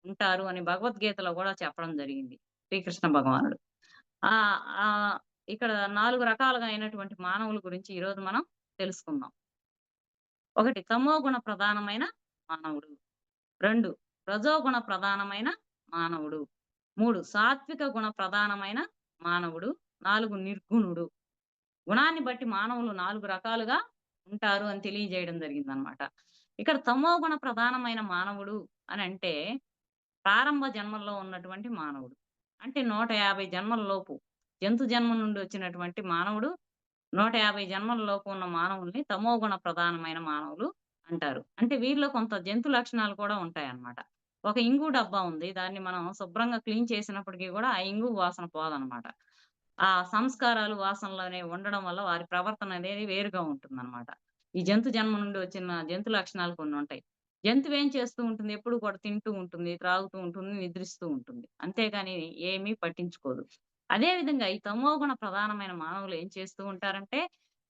ఉంటారు అని భగవద్గీతలో గూడా చెప్పడం జరిగింది. శ్రీకృష్ణ భగవానుడు. ఆహ్, ఆహ్, ఇక్కడ 4 రకాలుగా అయినటువంటి మానవుల గురించి ఈరోజు మనం తెలుసుకుందాం. 1 తమోగుణ ప్రధానమైన మానవుడు. 2 రజోగుణ ప్రధానమైన మానవుడు. 3 సాత్విక గుణ ప్రధానమైన మానవుడు. 4 నిర్గుణుడు. గుణాన్ని బట్టి మానవులు 4 రకాలుగా ఉంటారు అని తెలియజేయడం జరిగిందనమాట. ఇక్కడ తమోగుణ ప్రధానమైన మానవుడు అనంటే ప్రారంభ జన్మల్లో ఉన్నటువంటి మానవుడు. అంటే 150 జన్మల లోపు జంతు జన్మ నుండి వచ్చినటువంటి మానవుడు 150 జన్మల లోపు ఉన్న మానవుల్ని తమోగుణ ప్రధానమైన మానవులు అంటారు. అంటే వీరిలో కొంత జంతు లక్షణాలు కూడా ఉంటాయన్నమాట. ఒక ఇంగు డబ్బా ఉంది. దాన్ని మనం శుభ్రంగా క్లీన్ చేసినప్పటికి గూడా ఆ ఇంగు వాసన పోదన్నమాట. ఆ సంస్కారాలు, వాసనలనేవి ఉండడం వల్ల వారి ప్రవర్తన అనేది వేరుగా ఉంటుందన్నమాట. ఈ జంతు జన్మ నుండి వచ్చిన జంతు లక్షణాలు కొన్నుంటాయి. జంతువేం చేస్తూ ఉంటుంది? ఎప్పుడు కూడా తింటూ ఉంటుంది, త్రాగుతూ ఉంటుంది, నిద్రిస్తూ ఉంటుంది. అంతేగాని ఏమీ పట్టించుకోదు. అదే విధంగా ఈ తమోగుణ ప్రధానమైన మానవులు ఏం చేస్తూ ఉంటారంటే,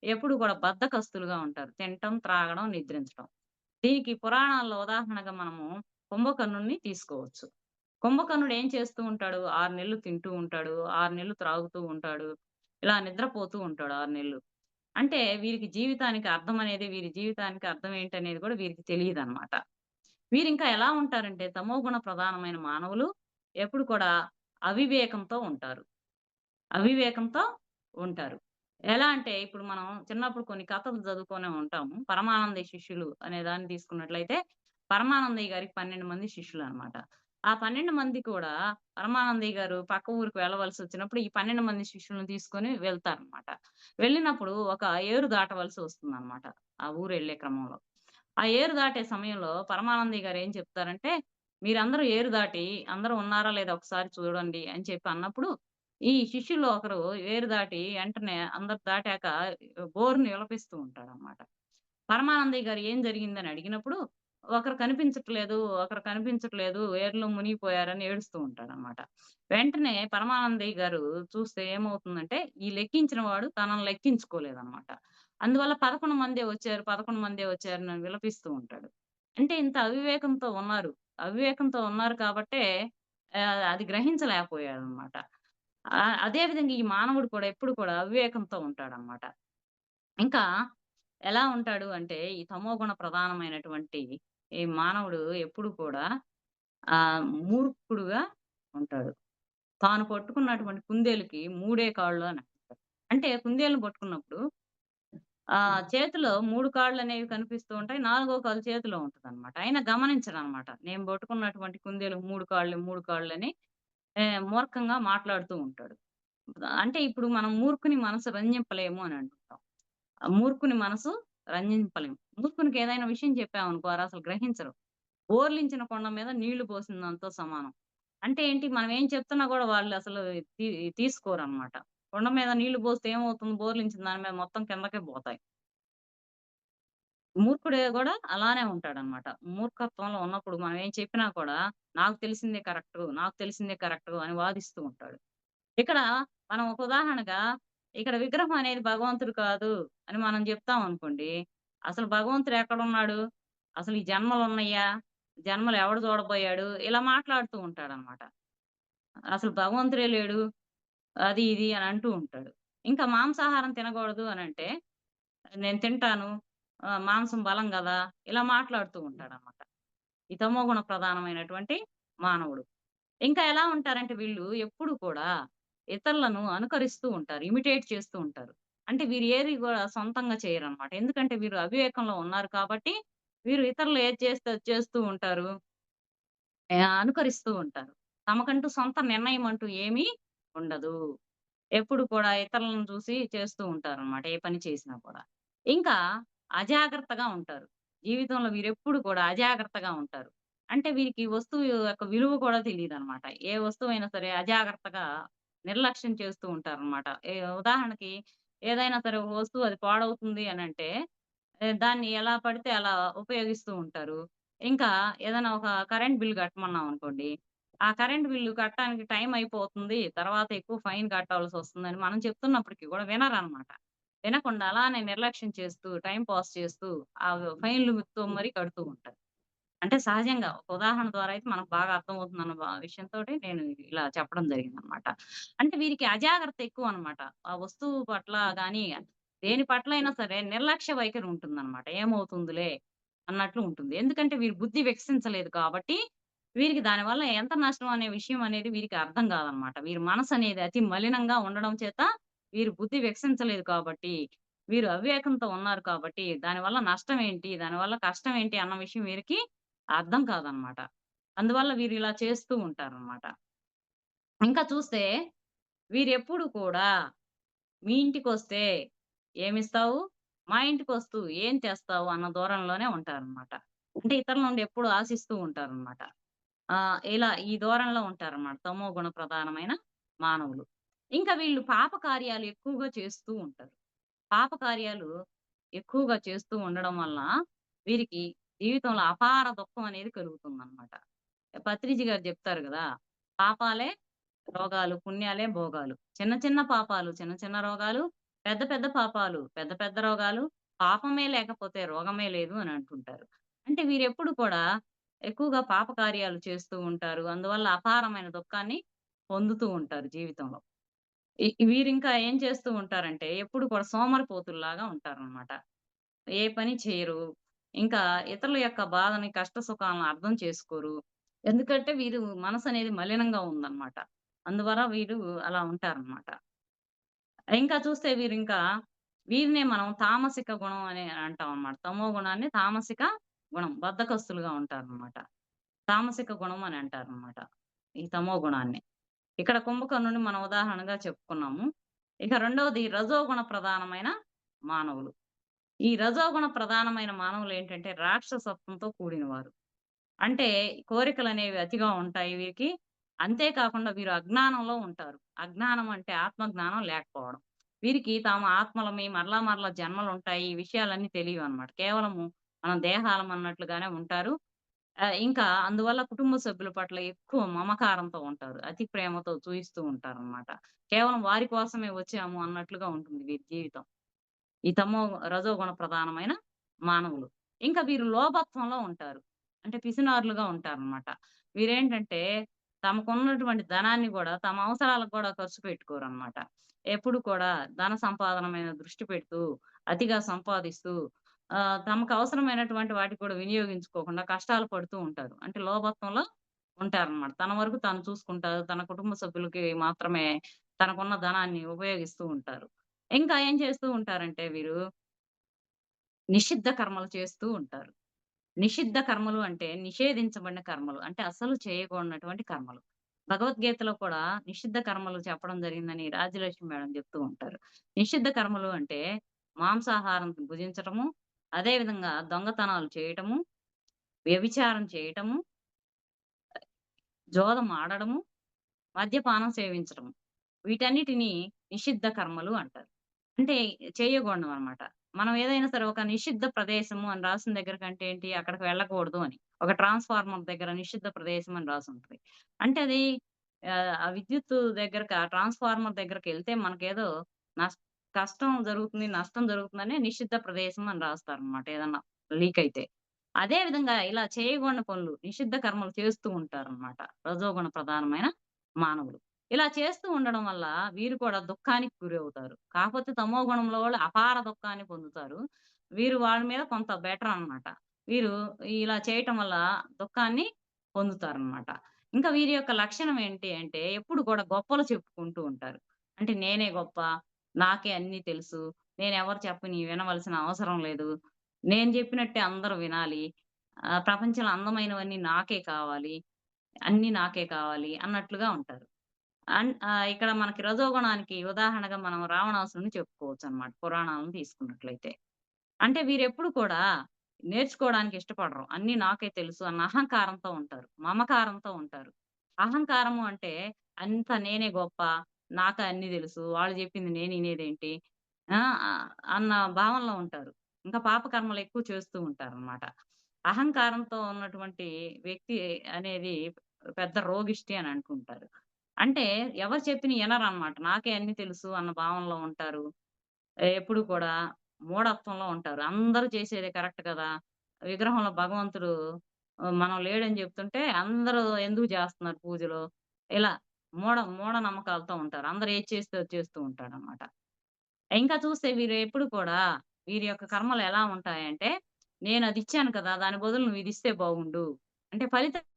ఎప్పుడు కూడా బద్ధకస్తులుగా ఉంటారు. తినటం, త్రాగడం, నిద్రించడం. దీనికి పురాణాల్లో ఉదాహరణగా మనము కుంభకర్ణుడిని తీసుకోవచ్చు. కుంభకర్ణుడు ఏం చేస్తూ ఉంటాడు? 6 నెలలు తింటూ ఉంటాడు. 6 నెలలు త్రాగుతూ ఉంటాడు. ఇలా నిద్రపోతూ ఉంటాడు 6 నెలలు. అంటే వీరికి జీవితానికి అర్థం అనేది వీరి జీవితానికి అర్థం ఏంటనేది కూడా వీరికి తెలీదనమాట. వీరింకా ఎలా ఉంటారంటే తమోగుణ ప్రధానమైన మానవులు ఎప్పుడు కూడా అవివేకంతో ఉంటారు. అవివేకంతో ఉంటారు. ఎలా అంటే ఇప్పుడు మనం చిన్నప్పుడు కొన్ని కథలు చదువుకునే ఉంటాము. పరమానందయ్య శిష్యులు అనే దాన్ని తీసుకున్నట్లయితే, పరమానందయ్య గారికి 12 మంది శిష్యులనమాట. ఆ 12 మంది కూడా పరమానందయ్య గారు పక్క ఊరికి వెళ్ళవలసొచ్చినప్పుడు ఈ 12 మంది శిష్యులను తీసుకొని వెళ్తారనమాట. వెళ్ళినప్పుడు ఒక ఏరు దాటవలసి వస్తుందనమాట. ఆ ఊరెళ్ళే క్రమంలో. ఆ ఏరు దాటే సమయంలో పరమానందయ్య గారు ఏం చెప్తారంటే, "మీరందరూ ఏరు దాటి అందరూ ఉన్నారా లేదా ఒకసారి చూడండి" అని చెప్పి అన్నప్పుడు, ఈ శిష్యుల్లో ఒకరు ఏరు దాటి ఎంటనే అందరూ దాటాక బోరున విలపిస్తూ ఉంటాడనమాట. పరమానందయ్య గారు ఏం జరిగిందని అడిగినప్పుడు, ఒకరు కనిపించట్లేదు, ఏరులో మునిగిపోయారని ఏడుస్తూ ఉంటాడనమాట. వెంటనే పరమానందయ్య గారు చూస్తే ఏమవుతుందంటే, ఈ లెక్కించిన వాడు తనను లెక్కించుకోలేదనమాట. అందువల్ల 11 మందే వచ్చారు, 11 మందే వచ్చారని విలపిస్తూ ఉంటాడు. అంటే ఇంత అవివేకంతో ఉన్నారు. అవివేకంతో ఉన్నారు కాబట్టే అది గ్రహించలేకపోయాడనమాట. అదే విధంగా ఈ మానవుడు కూడా ఎప్పుడు కూడా అవివేకంతో ఉంటాడనమాట. ఇంకా ఎలా ఉంటాడు అంటే, ఈ తమోగుణ ప్రధానమైనటువంటి ఈ మానవుడు ఎప్పుడు కూడా మూర్ఖుడుగా ఉంటాడు. తాను పట్టుకున్నటువంటి కుందేలుకి మూడే కాళ్ళు అని అంటారు. అంటే కుందేలుని పట్టుకున్నప్పుడు చేతిలో 3 కాళ్ళనేవి కనిపిస్తూ ఉంటాయి. నాలుగో కాలు చేతిలో ఉంటదనమాట. అయినా గమనించడనమాట. నేను పట్టుకున్నటువంటి కుందేలుకి 3 కాళ్ళు, 3 కాళ్ళని మూర్ఖంగా మాట్లాడుతూ ఉంటాడు. అంటే ఇప్పుడు మనం మూర్ఖుని మనసు రంజింపలేము అని అంటుంటాం. ఆ మూర్ఖుని మనసు రంజింపలేం. మూర్ఖునికి ఏదైనా విషయం చెప్పామనుకో వారసలు గ్రహించరు. బోర్లించిన కొండ మీద నీళ్లు పోసిందాంతో సమానం. అంటే ఏంటి మనం ఏం చెప్తున్నా గూడా వాళ్ళసలు తీ తీసుకోరనమాట. కొండ మీద నీళ్లు పోస్తే ఏమవుతుంది? బోర్లించిన దాని మీద మొత్తం కిందకే పోతాయి. మూర్ఖుడే గూడా అలానే ఉంటాడనమాట. మూర్ఖత్వంలో ఉన్నప్పుడు మనం ఏం చెప్పినా కూడా నాకు తెలిసిందే కరెక్టు, నాకు తెలిసిందే కరెక్టు అని వాదిస్తూ ఉంటాడు. ఇక్కడ మనం ఒక ఉదాహరణగా ఇక్కడ విగ్రహం అనేది భగవంతుడు కాదు అని మనం జెప్తామనుకోండి. అసలు భగవంతుడు ఎక్కడున్నాడు? అసలు ఈ జన్మలున్నయ్యా? జన్మలు ఎవడు చూడబోయాడు? ఇలా మాట్లాడుతూ ఉంటాడనమాట. అసలు భగవంతుడే లేడు. అది ఇది అని అంటూ ఉంటాడు. ఇంకా మాంసాహారం తినగూడదు అనంటే, నేను తింటాను. మాంసం బలం గదా! ఇలా మాట్లాడుతూ ఉంటాడనమాట. ఈ తమోగుణ ప్రధానమైనటువంటి మానవుడు. ఇంకా ఎలా ఉంటారంటే వీళ్ళు ఎప్పుడు కూడా ఇతరులను అనుకరిస్తూ ఉంటారు. ఇమిటేట్ చేస్తూ ఉంటారు. అంటే వీరు ఏది గూడా సొంతంగా చేయరనమాట. ఎందుకంటే వీరు అవివేకంలో ఉన్నారు కాబట్టి, వీరు ఇతరులు ఏది చేస్తే అది చేస్తూ ఉంటారు. అనుకరిస్తూ ఉంటారు. తమకంటూ సొంత నిర్ణయం అంటూ ఏమీ ఉండదు. ఎప్పుడు కూడా ఇతరులను చూసి చేస్తూ ఉంటారనమాట. ఏ పని చేసినా కూడా. ఇంకా అజాగ్రత్తగా ఉంటారు. జీవితంలో వీరెప్పుడు కూడా అజాగ్రత్తగా ఉంటారు. అంటే వీరికి వస్తువు యొక్క విలువ కూడా తెలీదనమాట. ఏ వస్తువైనా సరే అజాగ్రత్తగా నిర్లక్ష్యం చేస్తూ ఉంటారనమాట. ఉదాహరణకి ఏదైనా సరే ఒక వస్తువు అది పాడవుతుంది అనంటే దాన్ని ఎలా పడితే అలా ఉపయోగిస్తూ ఉంటారు. ఇంకా ఏదైనా ఒక కరెంట్ బిల్ కట్టమన్నామనుకోండి, ఆ కరెంట్ బిల్లు కట్టడానికి టైం అయిపోతుంది. తర్వాత ఎక్కువ ఫైన్ కట్టాల్సొస్తుందని మనం చెప్తున్నప్పటికి కూడా వినరనమాట. వినకుండా అలానే నిర్లక్ష్యం చేస్తూ, టైమ్ పాస్ చేస్తూ, ఆ ఫైన్‌లుతో మరి కడుతూ ఉంటారు. అంటే సహజంగా ఒక ఉదాహరణ ద్వారా అయితే మనకు బాగా అర్థమవుతుందన్న విషయంతోటి నేను ఇలా చెప్పడం జరిగిందనమాట. అంటే వీరికి అజాగ్రత్త ఎక్కువనమాట. ఆ వస్తువు పట్ల గాని, దేని పట్లైనా సరే నిర్లక్ష్య వైఖరి ఉంటుందనమాట. ఏమవుతుందిలే అన్నట్లు ఉంటుంది. ఎందుకంటే వీరి బుద్ధి వికసించలేదు కాబట్టి, వీరికి దానివల్ల ఎంత నష్టం అనే విషయం అనేది వీరికి అర్థం కాదనమాట. వీరి మనసనేది అతి మలినంగా ఉండడం చేత, వీరి బుద్ధి వికసించలేదు కాబట్టి, వీరు అవివేకంతో ఉన్నారు కాబట్టి, దానివల్ల నష్టం ఏంటి? దానివల్ల కష్టం ఏంటి? అన్న విషయం వీరికి అర్థం కాదనమాట. అందువల్ల వీరిలా చేస్తూ ఉంటారనమాట. ఇంకా చూస్తే వీరెప్పుడు కూడా మీ ఇంటికొస్తే ఏమిస్తావు? మా ఇంటికొస్తూ ఏం తెస్తావు? అన్న ధోరణిలోనే ఉంటారనమాట. అంటే ఇతరుల నుండి ఎప్పుడు ఆశిస్తూ ఉంటారనమాట. ఇలా ఈ ధోరణిలో ఉంటారనమాట. తమో గుణ ప్రధానమైన మానవులు. ఇంకా వీళ్ళు పాప కార్యాలు ఎక్కువగా చేస్తూ ఉంటారు. పాప కార్యాలు ఎక్కువగా చేస్తూ ఉండడం వలన వీరికి జీవితంలో అపార దుఃఖం అనేది కలుగుతుందనమాట. పత్రిజి గారు జెప్తారు గదా! పాపాలే రోగాలు, పుణ్యాలే భోగాలు. చిన్న చిన్న పాపాలు, చిన్న చిన్న రోగాలు, పెద్ద పెద్ద పాపాలు, పెద్ద పెద్ద రోగాలు. పాపమే లేకపోతే రోగమే లేదు అని అంటుంటారు. అంటే వీరెప్పుడు కూడా ఎక్కువగా పాప కార్యాలు చేస్తూ ఉంటారు. అందువల్ల అపారమైన దుఃఖాన్ని పొందుతూ ఉంటారు జీవితంలో. వీరింకా ఏం చేస్తూ ఉంటారంటే, ఎప్పుడు కూడా సోమరిపోతుల్లాగా ఉంటారనమాట. ఏ పని చేయరు. ఇంకా ఇతరుల యొక్క బాధని, కష్ట సుఖాలను అర్థం చేసుకోరు. ఎందుకంటే వీరు మనసనేది మలినంగా ఉందనమాట. అందువల్ల వీరు అలా ఉంటారనమాట. ఇంకా చూస్తే వీరినే మనం తామసిక గుణం అని అంటామనమాట. తమో గుణాన్ని తామసిక గుణం. బద్ధకస్తులుగా ఉంటారనమాట. తామసిక గుణం అని అంటారనమాట. ఈ తమో గుణాన్ని. ఇక్కడ కుంభకర్ణుడిని మనం ఉదాహరణగా చెప్పుకున్నాము. ఇక రెండవది రజోగుణ ప్రధానమైన మానవులు. ఈ రజోగుణ ప్రధానమైన మానవులేంటంటే రాక్షసత్వంతో కూడినవారు. అంటే కోరికలనేవి అతిగా ఉంటాయి వీరికి. అంతే కాకుండా వీరు అజ్ఞానంలో ఉంటారు. అజ్ఞానం అంటే ఆత్మజ్ఞానం లేకపోవడం. వీరికి తాము ఆత్మలమి మరలా మరలా జన్మలుంటాయి. ఈ విషయాలన్నీ తెలియవనమాట. కేవలము మనం దేహాలం అన్నట్లుగానే ఉంటారు. ఇంకా అందువల్ల కుటుంబ సభ్యుల పట్ల ఎక్కువ మమకారంతో ఉంటారు. అతి ప్రేమతో చూయిస్తూ ఉంటారనమాట. కేవలం వారి కోసమే వచ్చాము అన్నట్లుగా ఉంటుంది వీరి జీవితం. ఈ రజోగుణ ప్రధానమైన మానవులు. ఇంకా వీరు లోభత్వంలో ఉంటారు. అంటే పిసినారులుగా ఉంటారనమాట. వీరేంటంటే తమకున్నటువంటి ధనాన్ని గూడా తమ అవసరాలకు గూడా ఖర్చు పెట్టుకోరనమాట. ఎప్పుడు కూడా ధన సంపాదన మీద దృష్టి పెడుతూ, అతిగా సంపాదిస్తూ తమకు అవసరమైనటువంటి వాటికి కూడా వినియోగించుకోకుండా కష్టాలు పడుతూ ఉంటారు. అంటే లోభత్వంలో ఉంటారనమాట. తన వరకు తాను చూసుకుంటారు. తన కుటుంబ సభ్యులకి మాత్రమే తనకున్న ధనాన్ని ఉపయోగిస్తూ ఉంటారు. ఇంకా ఏం చేస్తూ ఉంటారంటే వీరు నిషిద్ధ కర్మలు చేస్తూ ఉంటారు. నిషిద్ధ కర్మలు అంటే నిషేధించబడిన కర్మలు. అంటే అస్సలు చేయకూడనటువంటి కర్మలు. భగవద్గీతలో కూడా నిషిద్ధ కర్మలు చెప్పడం జరిగిందని రాజ్యలక్ష్మి మేడం చెప్తూ ఉంటారు. నిషిద్ధ కర్మలు అంటే మాంసాహారం భుజించటము, అదే విధంగా దొంగతనాలు చేయటము, వ్యభిచారం చేయటము, జోదం ఆడడము, మద్యపానం సేవించటము. వీటన్నిటిని నిషిద్ధ కర్మలు అంటారు. అంటే చేయకూడనివన్నమాట. మనం ఏదైనా సరే ఒక నిషిద్ధ ప్రదేశము అని రాసిన దగ్గర కంటే ఏంటి అక్కడికి వెళ్ళకూడదు అని. ఒక ట్రాన్స్‌ఫార్మర్ దగ్గర నిషిద్ధ ప్రదేశం అని రాసుంటది. అంటే అది ఆ విద్యుత్తు దగ్గరకి ఆ ట్రాన్స్‌ఫార్మర్ దగ్గరకెళ్తే మనకేదో నష్ కష్టం జరుగుతుంది, నష్టం జరుగుతుందనే నిషిద్ధ ప్రదేశం అని రాస్తారనమాట ఏదన్నా లీక్ అయితే. అదే విధంగా ఇలా చేయకూడని పనులు, నిషిద్ధ కర్మలు చేస్తూ ఉంటారనమాట. రజోగుణ ప్రధానమైన మానవులు. ఇలా చేస్తూ ఉండడం వల్ల వీరు కూడా దుఃఖానికి గురవుతారు. కాకపోతే తమో గుణంలో వాళ్ళు అపార దుఃఖాన్ని పొందుతారు. వీరు వాళ్ళ మీద కొంత బెటర్ అన్నమాట. వీరు ఇలా చేయటం వల్ల దుఃఖాన్ని పొందుతారనమాట. ఇంకా వీరి యొక్క లక్షణం ఏంటి అంటే ఎప్పుడు కూడా గొప్పలు చెప్పుకుంటూ ఉంటారు. అంటే నేనే గొప్ప, నాకే అన్నీ తెలుసు, నేనెవరు చెప్పని వినవలసిన అవసరం లేదు. నేను చెప్పినట్టే అందరూ వినాలి. ప్రపంచంలో అందమైనవన్నీ నాకే కావాలి. అన్నీ నాకే కావాలి అన్నట్లుగా ఉంటారు. ఇక్కడ మనకి రజోగుణానికి ఉదాహరణగా మనం రావణాసురుడిని చెప్పుకోవచ్చనమాట. పురాణాలను తీసుకున్నట్లయితే. అంటే వీరెప్పుడు కూడా నేర్చుకోవడానికి ఇష్టపడరు. అన్నీ నాకే తెలుసు అన్న అహంకారంతో ఉంటారు. మమకారంతో ఉంటారు. అహంకారము అంటే అంతా నేనే గొప్ప, నాకే అన్నీ తెలుసు, వాళ్ళు చెప్పింది నేను ఇనేదేంటి ఆ! అన్న భావనలో ఉంటారు. ఇంకా పాపకర్మలు ఎక్కువ చేస్తూ ఉంటారనమాట. అహంకారంతో ఉన్నటువంటి వ్యక్తి అనేది పెద్ద రోగిష్టి అని అనుకుంటారు. అంటే ఎవరు చెప్పినా ఇనరనమాట. నాకే అన్నీ తెలుసు అన్న భావనలో ఉంటారు. ఎప్పుడు కూడా మూఢత్వంలో ఉంటారు. అందరూ చేసేదే కరెక్ట్ కదా! విగ్రహంలో భగవంతుడు మనం లేడని జెప్తుంటే అందరూ ఎందుకు జేస్తున్నారు పూజలు? ఇలా మూఢ నమ్మకాలతో ఉంటారు. అందరూ ఏది చేస్తే అది చేస్తూ ఉంటాడనమాట. ఇంకా చూస్తే వీరు ఎప్పుడు కూడా వీరి యొక్క కర్మలు ఎలా ఉంటాయంటే, నేనదిచ్చాను కదా! దాని బదులు నువ్విదిస్తే బాగుండు. అంటే ఫలితాన్ని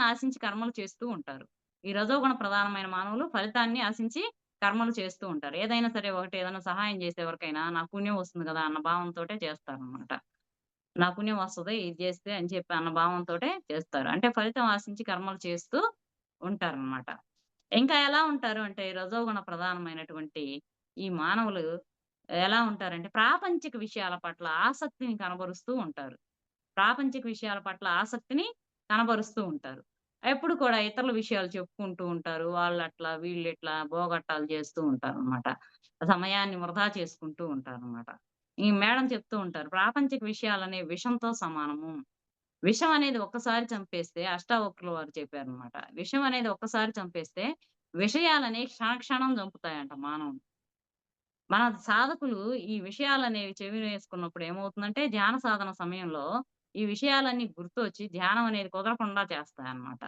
ఆశించి కర్మలు చేస్తూ ఉంటారు. ఈ రజోగుణ ప్రధానమైన మానవులు ఫలితాన్ని ఆశించి కర్మలు చేస్తూ ఉంటారు. ఏదైనా సరే ఒకటి ఏదైనా సహాయం చేస్తే ఎవరికైనా నాకు పుణ్యం వస్తుంది గదా! అన్న భావంతోటే చేస్తారనమాట. నా పుణ్యం వస్తది ఇది జేస్తే అని చెప్పి అన్న భావంతోటే చేస్తారు. అంటే ఫలితం ఆశించి కర్మలు చేస్తూ ఉంటారనమాట. ఇంకా ఎలా ఉంటారు అంటే రజోగుణ ప్రధానమైనటువంటి ఈ మానవులు ఎలా ఉంటారంటే ప్రాపంచిక విషయాల పట్ల ఆసక్తిని కనబరుస్తూ ఉంటారు. ప్రాపంచిక విషయాల పట్ల ఆసక్తిని కనబరుస్తూ ఉంటారు. ఎప్పుడు కూడా ఇతరుల విషయాలు చెప్పుకుంటూ ఉంటారు. వాళ్ళట్లా, వీళ్ళిట్లా భోగట్టాలు చేస్తూ ఉంటారనమాట. సమయాన్ని వృధా చేసుకుంటూ ఉంటారనమాట. ఈ మేడం చెప్తూ ఉంటారు. ప్రాపంచిక విషయాలనేవి విషంతో సమానము. విషం అనేది ఒక్కసారి చంపేస్తే అష్టావక్రుల వారు చెప్పారనమాట. విషం అనేది ఒక్కసారి చంపేస్తే విషయాలనేవి క్షణం చంపుతాయంట మానవుని. మన సాధకులు ఈ విషయాలనేవి చెవినేసుకున్నప్పుడు ఏమవుతుందంటే, ధ్యాన సాధన సమయంలో ఈ విషయాలన్నీ గుర్తొచ్చి ధ్యానం అనేది కుదరకుండా చేస్తాయన్నమాట.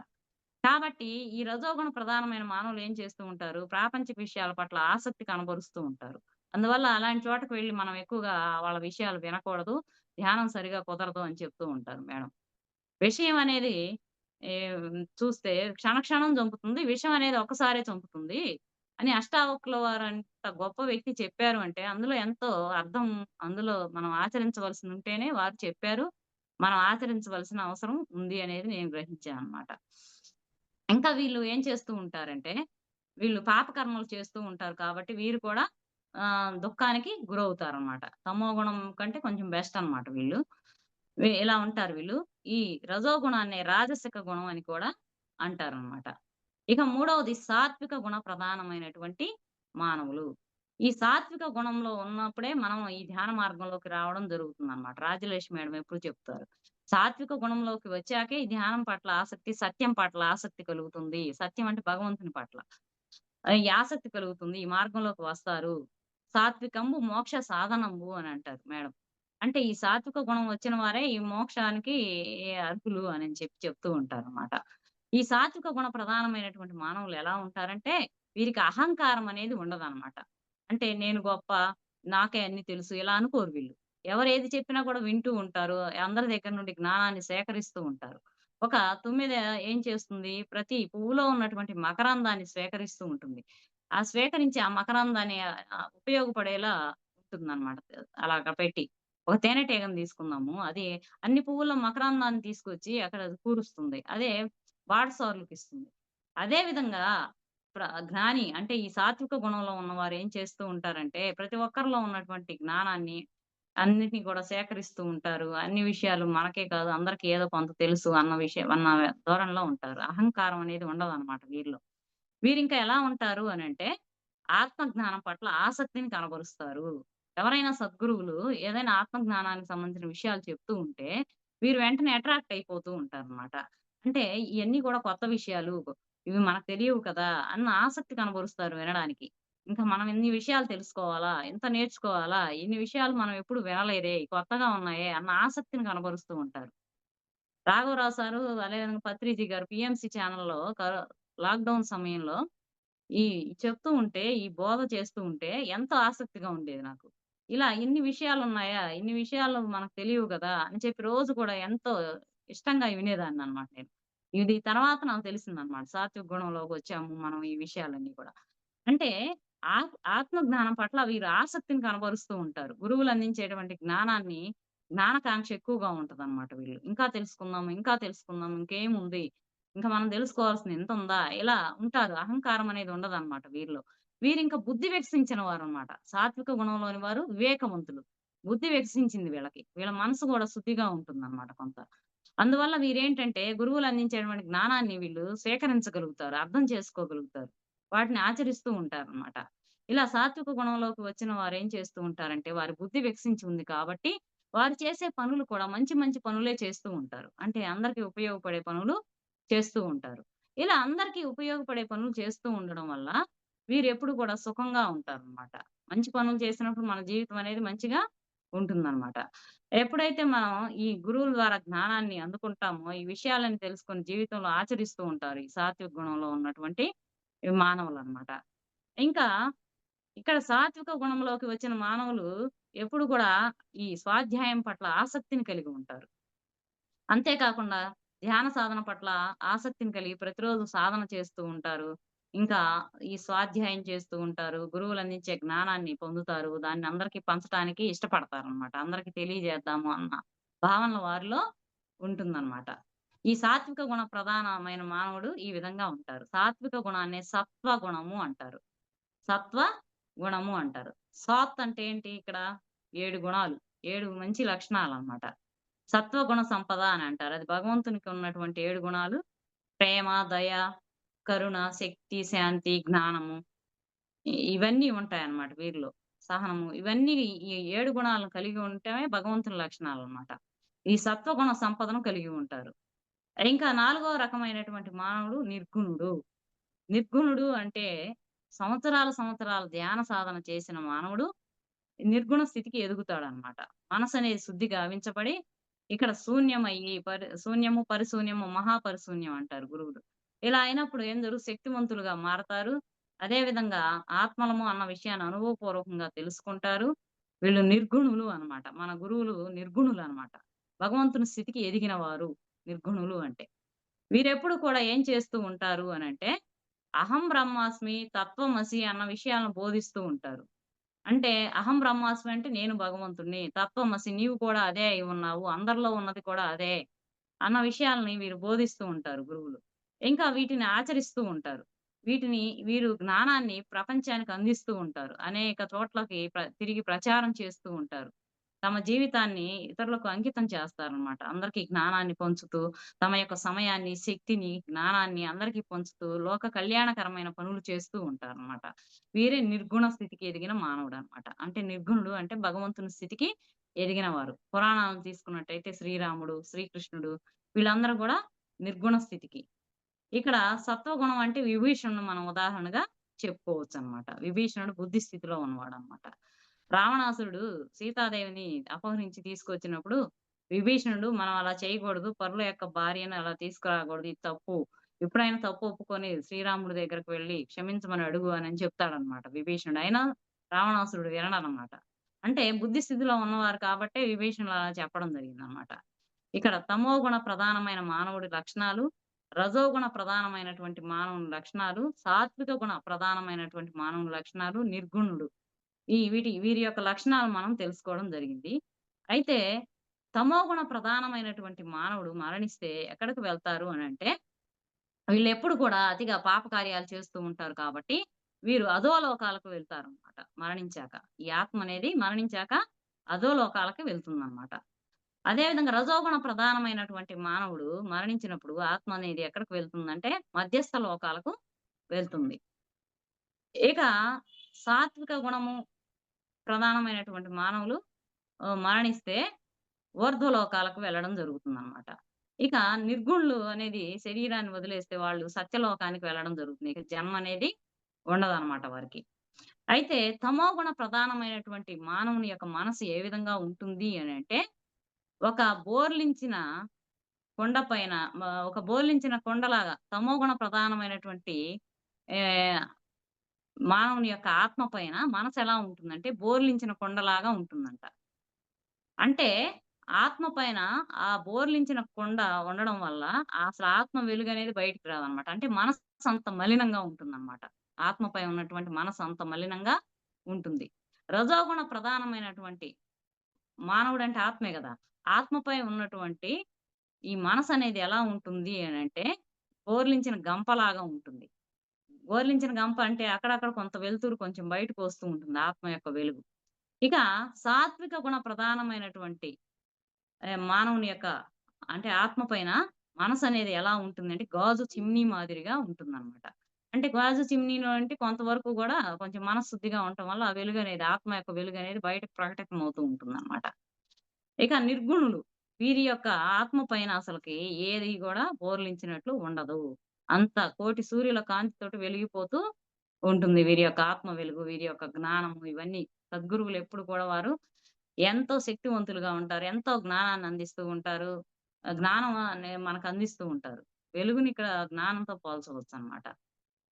కాబట్టి ఈ రజోగుణ ప్రధానమైన మానవులు ఏం చేస్తూ ఉంటారు, ప్రాపంచిక విషయాల పట్ల ఆసక్తి కనబరుస్తూ ఉంటారు. అందువల్ల అలాంటి చోటకి వెళ్లి మనం ఎక్కువగా వాళ్ళ విషయాలు వినకూడదు. ధ్యానం సరిగా కుదరదు అని చెప్తూ ఉంటారు మేడం. విషయం అనేది చూస్తే క్షణం చంపుతుంది. విషం అనేది ఒక్కసారే చంపుతుంది అని అష్టావక్రుల వారంత గొప్ప వ్యక్తి చెప్పారు అంటే, అందులో ఎంతో అర్థం అందులో మనం ఆచరించవలసినుంటేనే వారు చెప్పారు. మనం ఆచరించవలసిన అవసరం ఉంది అనేది నేను గ్రహించాననమాట. ఇంకా వీళ్ళు ఏం చేస్తూ ఉంటారంటే, వీళ్ళు పాపకర్మలు చేస్తూ ఉంటారు కాబట్టి వీరు కూడా దుఃఖానికి గురవుతారనమాట. తమోగుణం కంటే కొంచెం బెస్ట్ అనమాట వీళ్ళు. ఇలా ఉంటారు వీళ్ళు. ఈ రజోగుణాన్ని రాజసిక గుణం అని కూడా అంటారనమాట. ఇక మూడవది సాత్విక గుణ ప్రధానమైనటువంటి మానవులు. ఈ సాత్విక గుణంలో ఉన్నప్పుడే మనం ఈ ధ్యాన మార్గంలోకి రావడం జరుగుతుందనమాట. రాజలక్ష్మి మేడం ఎప్పుడు చెప్తారు. సాత్విక గుణంలోకి వచ్చాకే ఈ ధ్యానం పట్ల ఆసక్తి, సత్యం పట్ల ఆసక్తి కలుగుతుంది. సత్యం అంటే భగవంతుని పట్ల. ఈ ఆసక్తి కలుగుతుంది. ఈ మార్గంలోకి వస్తారు. సాత్వికంబు మోక్ష సాధనంబు అని అంటారు మేడం. అంటే ఈ సాత్విక గుణం వచ్చిన వారే ఈ మోక్షానికి అర్హులు అని చెప్తూ ఉంటారనమాట. ఈ సాత్విక గుణ ప్రధానమైనటువంటి మానవులు ఎలా ఉంటారంటే, వీరికి అహంకారం అనేది ఉండదనమాట. అంటే నేను గొప్ప, నాకే అన్నీ తెలుసు ఇలా అనుకోరు వీళ్ళు. ఎవరేది చెప్పినా కూడా వింటూ ఉంటారు. అందరి దగ్గర నుండి జ్ఞానాన్ని సేకరిస్తూ ఉంటారు. ఒక తుమ్మెద ఏం చేస్తుంది? ప్రతి పువ్వులో ఉన్నటువంటి మకరందాన్ని స్వీకరిస్తూ ఉంటుంది. ఆ స్వీకరించి ఆ మకరందాన్ని ఉపయోగపడేలా ఉంటుందనమాట. అలాగా పెట్టి. ఒక తేనెటీగను తీసుకుందాము. అది అన్ని పువ్వుల్లో మకరందాన్ని తీసుకొచ్చి అక్కడ కూరుస్తుంది. అదే బాటసారులకిస్తుంది. అదే విధంగా జ్ఞాని అంటే ఈ సాత్విక గుణంలో ఉన్నవారు ఏం చేస్తూ ఉంటారంటే, ప్రతి ఒక్కరిలో ఉన్నటువంటి జ్ఞానాన్ని అన్నిటిని కూడా సేకరిస్తూ ఉంటారు. అన్ని విషయాలు మనకే కాదు అందరికి ఏదో కొంత తెలుసు అన్న ధోరణిలో ఉంటారు. అహంకారం అనేది ఉండదనమాట వీరిలో. వీరింకా ఎలా ఉంటారు అనంటే, ఆత్మజ్ఞానం పట్ల ఆసక్తిని కనబరుస్తారు. ఎవరైనా సద్గురువులు ఏదైనా ఆత్మజ్ఞానానికి సంబంధించిన విషయాలు చెప్తూ ఉంటే, వీరు వెంటనే అట్రాక్ట్ అయిపోతూ ఉంటారనమాట. అంటే ఇయన్నీ కూడా కొత్త విషయాలు. ఇవి మనకు తెలియవు కదా! అన్న ఆసక్తి కనబరుస్తారు వినడానికి. ఇంకా మనం ఇన్ని విషయాలు తెలుసుకోవాలా? ఇంత నేర్చుకోవాలా? ఇన్ని విషయాలు మనం ఎప్పుడు వినలేదే! కొత్తగా ఉన్నాయే! అన్న ఆసక్తిని కనబరుస్తూ ఉంటారు. రాఘవరావు సారు అదేవిధంగా పత్రిజీ గారు పీఎంసీ ఛానెల్‌లో లాక్‌డౌన్ సమయంలో ఈ చెప్తూ ఉంటే, ఈ బోధ చేస్తూ ఉంటే ఎంతో ఆసక్తిగా ఉండేది నాకు. ఇలా ఇన్ని విషయాలున్నాయా? ఇన్ని విషయాలు మనకు తెలియవు గదా! అని చెప్పి రోజు కూడా ఎంతో ఇష్టంగా వినేదాన్ననమాట నేను. ఇది తర్వాత నాకు తెలిసిందనమాట. సాత్విక గుణంలోకొచ్చాము మనం ఈ విషయాలన్నీ కూడా. అంటే ఆత్మ జ్ఞానం పట్ల వీరు ఆసక్తిని కనబరుస్తూ ఉంటారు. గురువులు అందించేటువంటి జ్ఞానకాంక్ష ఎక్కువగా ఉంటదనమాట వీళ్ళు. ఇంకా తెలుసుకుందాం, ఇంకా తెలుసుకుందాం, ఇంకేముంది? ఇంకా మనం తెలుసుకోవాల్సింది ఇంతుందా? ఇలా ఉంటారు. అహంకారం అనేది ఉండదనమాట వీరిలో. వీరింకా బుద్ధి వికసించిన వారనమాట. సాత్విక గుణంలోని వారు వివేకవంతులు. బుద్ధి వికసించింది వీళ్ళకి. వీళ్ళ మనసు గూడా శుద్ధిగా ఉంటుందనమాట కొంత. అందువల్ల వీరేంటంటే గురువులు అందించేటువంటి జ్ఞానాన్ని వీళ్ళు స్వీకరించగలుగుతారు. అర్థం చేసుకోగలుగుతారు. వాటిని ఆచరిస్తూ ఉంటారనమాట. ఇలా సాత్విక గుణంలోకి వచ్చిన వారేం చేస్తూ ఉంటారంటే, వారి బుద్ధి వికసించి ఉంది కాబట్టి, వారు చేసే పనులు కూడా మంచి మంచి పనులే చేస్తూ ఉంటారు. అంటే అందరికి ఉపయోగపడే పనులు చేస్తూ ఉంటారు. ఇలా అందరికీ ఉపయోగపడే పనులు చేస్తూ ఉండడం వల్ల వీరెప్పుడు కూడా సుఖంగా ఉంటారనమాట. మంచి పనులు చేసినప్పుడు మన జీవితం అనేది మంచిగా ఉంటుందనమాట. ఎప్పుడైతే మనం ఈ గురువుల ద్వారా జ్ఞానాన్ని అందుకుంటామో, ఈ విషయాలను తెలుసుకొని జీవితంలో ఆచరిస్తూ ఉంటారు. ఈ సాత్విక గుణంలో ఉన్నటువంటి ఈ మానవులనమాట. ఇంకా ఇక్కడ సాత్విక గుణంలోకి వచ్చిన మానవులు ఎప్పుడు కూడా ఈ స్వాధ్యాయం పట్ల ఆసక్తిని కలిగి ఉంటారు. అంతే కాకుండా ధ్యాన సాధన పట్ల ఆసక్తిని కలిగి ప్రతిరోజు సాధన చేస్తూ ఉంటారు. ఇంకా ఈ స్వాధ్యాయం చేస్తూ ఉంటారు. గురువులందించే జ్ఞానాన్ని పొందుతారు. దాన్ని అందరికి పంచటానికి ఇష్టపడతారనమాట. అందరికి తెలియజేద్దాము అన్న భావన వారిలో ఉంటుందనమాట. ఈ సాత్విక గుణ ప్రధానమైన మానవుడు ఈ విధంగా ఉంటారు. సాత్విక గుణాన్ని సత్వ గుణము అంటారు. సత్వ గుణము అంటారు. సాత్ అంటే ఏంటి ఇక్కడ? 7 గుణాలు. 7 మంచి లక్షణాలన్నమాట. సత్వగుణ సంపద అని అంటారు. అది భగవంతునికి ఉన్నటువంటి 7 గుణాలు. ప్రేమ, దయ, కరుణ, శక్తి, శాంతి, జ్ఞానము ఇవన్నీ ఉంటాయన్నమాట వీరిలో. సహనము ఇవన్నీ ఈ 7 గుణాలను కలిగి ఉండటమే భగవంతుని లక్షణాలన్నమాట. ఈ సత్వగుణ సంపదను కలిగి ఉంటారు. ఇంకా నాలుగవ రకమైనటువంటి మానవుడు నిర్గుణుడు. నిర్గుణుడు అంటే సంవత్సరాలు ధ్యాన సాధన చేసిన మానవుడు నిర్గుణ స్థితికి ఎదుగుతాడనమాట. మనసనేది శుద్ధిగా గావించబడి, ఇక్కడ శూన్యమయ్యి శూన్యము, పరిశూన్యము, మహాపరిశూన్యం అంటారు గురువులు. ఇలా అయినప్పుడు శక్తిమంతులుగా మారతారు. అదే విధంగా ఆత్మలము అన్న విషయాన్ని అనుభవపూర్వకంగా తెలుసుకుంటారు. వీళ్ళు నిర్గుణులు అనమాట. మన గురువులు నిర్గుణులనమాట. భగవంతుని స్థితికి ఎదిగిన వారు నిర్గుణులు అంటే. వీరెప్పుడు కూడా ఏం చేస్తూ ఉంటారు అనంటే, అహం బ్రహ్మాస్మి, తత్వమసి అన్న విషయాలను బోధిస్తూ ఉంటారు. అంటే అహం బ్రహ్మాస్మి అంటే నేను భగవంతుడిని. తత్వమసి నీవు కూడా అదే అయి ఉన్నావు. అందరిలో ఉన్నది కూడా అదే అన్న విషయాల్ని వీరు బోధిస్తూ ఉంటారు గురువులు. ఇంకా వీటిని ఆచరిస్తూ ఉంటారు. వీరు జ్ఞానాన్ని ప్రపంచానికి అందిస్తూ ఉంటారు. అనేక చోట్లకి తిరిగి ప్రచారం చేస్తూ ఉంటారు. తమ జీవితాన్ని ఇతరులకు అంకితం చేస్తారనమాట. అందరికీ జ్ఞానాన్ని పంచుతూ, తమ యొక్క సమయాన్ని, శక్తిని, జ్ఞానాన్ని అందరికీ పంచుతూ, లోక కళ్యాణకరమైన పనులు చేస్తూ ఉంటారనమాట. వీరే నిర్గుణ స్థితికి ఎదిగిన మానవుడనమాట. అంటే నిర్గుణుడు అంటే భగవంతుని స్థితికి ఎదిగిన వారు. పురాణాలను తీసుకున్నట్టయితే శ్రీరాముడు, శ్రీకృష్ణుడు వీళ్ళందరూ గూడా నిర్గుణ స్థితికి. ఇక్కడ సత్వగుణం అంటే విభీషణుడు మనం ఉదాహరణగా చెప్పుకోవచ్చనమాట. విభీషణుడు బుద్ధి స్థితిలో ఉన్నవాడనమాట. రావణాసురుడు సీతాదేవిని అపహరించి తీసుకొచ్చినప్పుడు విభీషణుడు మనం అలా చేయకూడదు. పరుల యొక్క భార్యను అలా తీసుకురాకూడదు. ఇది తప్పు. ఎప్పుడైనా తప్పు ఒప్పుకొని శ్రీరాముడి దగ్గరికి వెళ్లి క్షమించమని అడుగు అని చెప్తాడన్నమాట విభీషణుడు. అయినా రావణాసురుడు వినడనమాట. అంటే బుద్ధి స్థితిలో ఉన్నవారు కాబట్టే విభీషణుడు అలా చెప్పడం జరిగిందనమాట. ఇక్కడ తమోగుణ ప్రధానమైన మానవుడి లక్షణాలు, రజోగుణ ప్రధానమైనటువంటి మానవుని లక్షణాలు, సాత్విక గుణ ప్రధానమైనటువంటి మానవుని లక్షణాలు, నిర్గుణుడు. వీరి యొక్క లక్షణాలు మనం తెలుసుకోవడం జరిగింది. అయితే తమోగుణ ప్రధానమైనటువంటి మానవుడు మరణిస్తే ఎక్కడికి వెళ్తారు అనంటే, వీళ్ళెప్పుడు కూడా అతిగా పాప కార్యాలు చేస్తూ ఉంటారు కాబట్టి, వీరు అధోలోకాలకు వెళ్తారనమాట మరణించాక. ఈ ఆత్మ అనేది మరణించాక అధోలోకాలకి వెళ్తుందనమాట. అదే విధంగా రజోగుణ ప్రధానమైనటువంటి మానవుడు మరణించినప్పుడు ఆత్మ అనేది ఎక్కడికి వెళ్తుందంటే, మధ్యస్థ లోకాలకు వెళ్తుంది. ఇక సాత్విక గుణము ప్రధానమైనటువంటి మానవులు మరణిస్తే ఊర్ధ్వలోకాలకు వెళ్ళడం జరుగుతుందనమాట. ఇక నిర్గుణులు అనేది శరీరాన్ని వదిలేస్తే వాళ్ళు సత్యలోకానికి వెళ్ళడం జరుగుతుంది. ఇక జన్మ అనేది ఉండదనమాట వారికి. అయితే తమోగుణ ప్రధానమైనటువంటి మానవుని యొక్క మనసు ఏ విధంగా ఉంటుంది అనంటే, ఒక బోర్లించిన కొండ పైన ఒక బోర్లించిన కొండలాగా తమోగుణ ప్రధానమైనటువంటి ఆహ్, మానవుని యొక్క ఆత్మ పైన మనసెలా ఉంటుందంటే, బోర్లించిన కొండలాగా ఉంటుందంట. అంటే ఆత్మ పైన ఆ బోర్లించిన కొండ ఉండడం వల్ల అసలు ఆత్మ వెలుగనేది బయటికి రాదనమాట. అంటే మనస్సు అంత మలినంగా ఉంటుందనమాట. ఆత్మపై ఉన్నటువంటి మనసు అంత మలినంగా ఉంటుంది. రజోగుణ ప్రధానమైనటువంటి మానవుడంటే ఆత్మే గదా! ఆత్మపై ఉన్నటువంటి ఈ మనసనేది ఎలా ఉంటుంది అనంటే, బోర్లించిన గంపలాగా ఉంటుంది. బోర్లించిన గంప అంటే అక్కడక్కడ కొంత వెలుతురు కొంచెం బయటకొస్తూ ఉంటుంది ఆత్మ యొక్క వెలుగు. ఇక సాత్విక గుణ ప్రధానమైనటువంటి మానవుని యొక్క అంటే ఆత్మ పైన మనసనేది ఎలా ఉంటుందంటే, గాజు చిమ్నీ మాదిరిగా ఉంటుందనమాట. అంటే గాజు చిమ్నీలో అంటే కొంతవరకు గూడా కొంచెం మనశ్శుద్ధిగా ఉండటం వల్ల ఆ వెలుగనేది ఆత్మ యొక్క వెలుగనేది బయటకు ప్రకటితమవుతూ ఉంటుందనమాట. ఇక నిర్గుణులు వీరి యొక్క ఆత్మ పైన అసలకి ఏది కూడా బోర్లించినట్లు ఉండదు. అంత కోటి సూర్యుల కాంతితోటి వెలిగిపోతూ ఉంటుంది వీరి యొక్క ఆత్మ వెలుగు, వీరి యొక్క జ్ఞానము ఇవన్నీ. సద్గురువులు ఎప్పుడు కూడా వారు ఎంతో శక్తివంతులుగా ఉంటారు. ఎంతో జ్ఞానాన్ని అందిస్తూ ఉంటారు. జ్ఞానం మనకు అందిస్తూ ఉంటారు. వెలుగుని ఇక్కడ జ్ఞానంతో పోల్చవచ్చనమాట.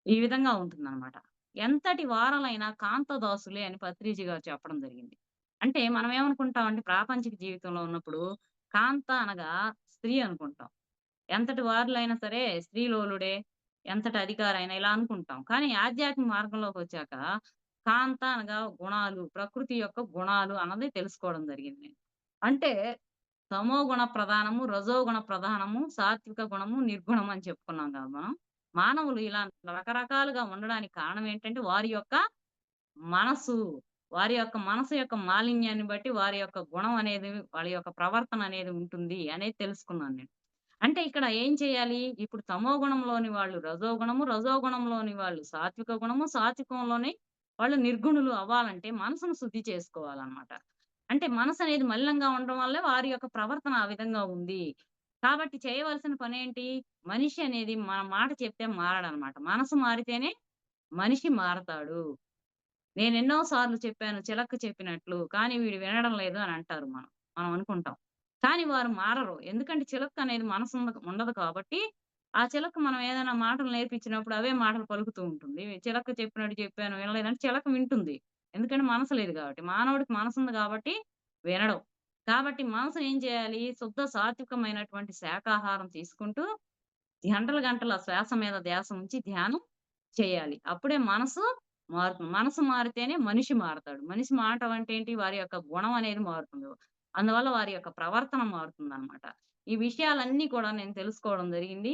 ఈ విధంగా ఉంటుందనమాట. ఎంతటి వారలైనా కాంతదాసులే అని పత్రిజీ గారు చెప్పడం జరిగింది. అంటే మనం ఏమనుకుంటామంటే ప్రాపంచిక జీవితంలో ఉన్నప్పుడు కాంత అనగా స్త్రీ అనుకుంటాం. ఎంతటి వారులైనా సరే స్త్రీలోలుడే, ఎంతటి అధికారైనా ఇలా అనుకుంటాం. కానీ ఆధ్యాత్మిక మార్గంలోకొచ్చాక కాంత అనగా గుణాలు, ప్రకృతి యొక్క గుణాలు అన్నది తెలుసుకోవడం జరిగింది. అంటే తమోగుణ ప్రధానము, రజోగుణ ప్రధానము, సాత్విక గుణము, నిర్గుణం అని చెప్పుకున్నాం కదా మనం. మానవులు ఇలా రకరకాలుగా ఉండడానికి కారణం ఏంటంటే వారి యొక్క మనసు, వారి యొక్క మనసు యొక్క మాలిన్యాన్ని బట్టి వారి యొక్క గుణం అనేది, వాళ్ళ యొక్క ప్రవర్తన అనేది ఉంటుంది అనేది తెలుసుకున్నాను నేను. అంటే ఇక్కడ ఏం చేయాలి? ఇప్పుడు తమో గుణంలోని వాళ్ళు రజోగుణము, రజోగుణంలోని వాళ్ళు సాత్విక గుణము, సాత్వికంలోని వాళ్ళు నిర్గుణులు అవ్వాలంటే మనసును శుద్ధి చేసుకోవాలన్నమాట. అంటే మనసనేది మలినంగా ఉండడం వల్లే వారి యొక్క ప్రవర్తన ఆ విధంగా ఉంది. కాబట్టి చేయవలసిన పనేంటి? మనిషి అనేది మన మాట చెప్తే మారడనమాట. మనసు మారితేనే మనిషి మారతాడు. నేనెన్నో సార్లు చెప్పాను చిలక చెప్పినట్లు. కానీ వీడు వినడం లేదు అని అంటారు మనం. మనం అనుకుంటాం. కానీ వారు మారరు. ఎందుకంటే చిలక అనేది మనసు ఉండదు కాబట్టి, ఆ చిలక మనం ఏదైనా మాటలు నేర్పించినప్పుడు అవే మాటలు పలుకుతూ ఉంటుంది. చిలక చెప్పినట్టు చెప్పాను వినలేదంటే చిలక వింటుంది. ఎందుకంటే మనసు లేదు కాబట్టి. మానవుడికి మనసుంది కాబట్టి వినడు. కాబట్టి మనసు ఏం చేయాలి? శుద్ధ సాత్వికమైనటువంటి శాకాహారం తీసుకుంటూ గంటలు గంటల శ్వాస మీద ధ్యాస ఉంచి ధ్యానం చేయాలి. అప్పుడే మనసు మారుతుంది. మనసు మారితేనే మనిషి మారతాడు. మనిషి మారటం అంటే ఏంటి? వారి యొక్క గుణం అనేది మారుతుంది. అందువల్ల వారి యొక్క ప్రవర్తన మారుతుందనమాట. ఈ విషయాలన్నీ కూడా నేను తెలుసుకోవడం జరిగింది.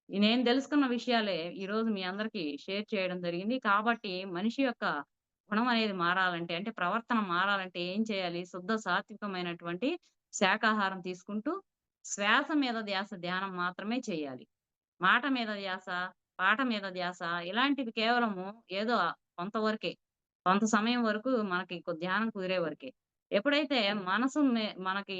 నేను తెలుసుకున్న విషయాలే ఈరోజు మీ అందరికీ షేర్ చేయడం జరిగింది. కాబట్టి మనిషి యొక్క గుణం అనేది మారాలంటే, అంటే ప్రవర్తన మారాలంటే ఏం చేయాలి? శుద్ధ సాత్వికమైనటువంటి శాకాహారం తీసుకుంటూ శ్వాస మీద ధ్యాస ధ్యానం మాత్రమే చేయాలి. మాట మీద ధ్యాస, పాట మీద ధ్యాస ఇలాంటివి కేవలము ఏదో కొంతవరకే. కొంత సమయం వరకు మనకి ధ్యానం కుదిరే వరకే. ఎప్పుడైతే మనకి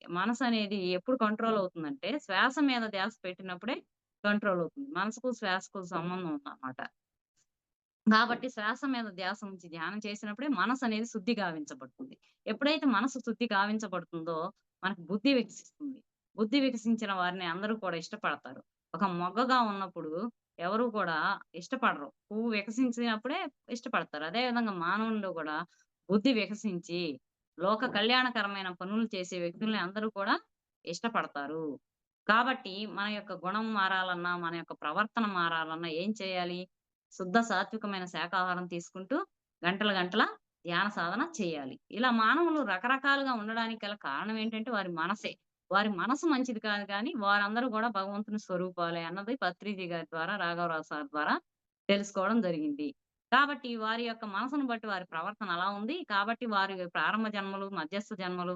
మనసనేది ఎప్పుడు కంట్రోల్ అవుతుందంటే, శ్వాస మీద ధ్యాస పెట్టినప్పుడే కంట్రోల్ అవుతుంది. మనసుకు, శ్వాసకు సంబంధం ఉందన్నమాట. కాబట్టి శ్వాస మీద ధ్యాస ఉంచి ధ్యానం చేసినప్పుడే మనసనేది శుద్ధి గావించబడుతుంది. ఎప్పుడైతే మనసు శుద్ధి గావించబడుతుందో మనకు బుద్ధి వికసిస్తుంది. బుద్ధి వికసించిన వారిని అందరూ కూడా ఇష్టపడతారు. ఒక మొగ్గగా ఉన్నప్పుడు ఎవరు కూడా ఇష్టపడరు. పువ్వు వికసించినప్పుడే ఇష్టపడతారు. అదే విధంగా మానవుల్లో కూడా బుద్ధి వికసించి లోక కళ్యాణకరమైన పనులు చేసే వ్యక్తుల్ని అందరూ కూడా ఇష్టపడతారు. కాబట్టి మన యొక్క గుణం మారాలన్నా, మన యొక్క ప్రవర్తన మారాలన్నా ఏం చేయాలి? శుద్ధ సాత్వికమైన శాకాహారం తీసుకుంటూ గంటల గంటల ధ్యాన సాధన చేయాలి. ఇలా మానవులు రకరకాలుగా ఉండడానికి గల కారణం ఏంటంటే వారి మనసే. వారి మనసు మంచిది కాదు కానీ వారందరూ కూడా భగవంతుని స్వరూపాలే అన్నది పత్రిజీ గారి ద్వారా, రాఘవరావు సార్ ద్వారా తెలుసుకోవడం జరిగింది. కాబట్టి వారి యొక్క మనసును బట్టి వారి ప్రవర్తన అలా ఉంది. కాబట్టి వారి ప్రారంభ జన్మలు, మధ్యస్థ జన్మలు,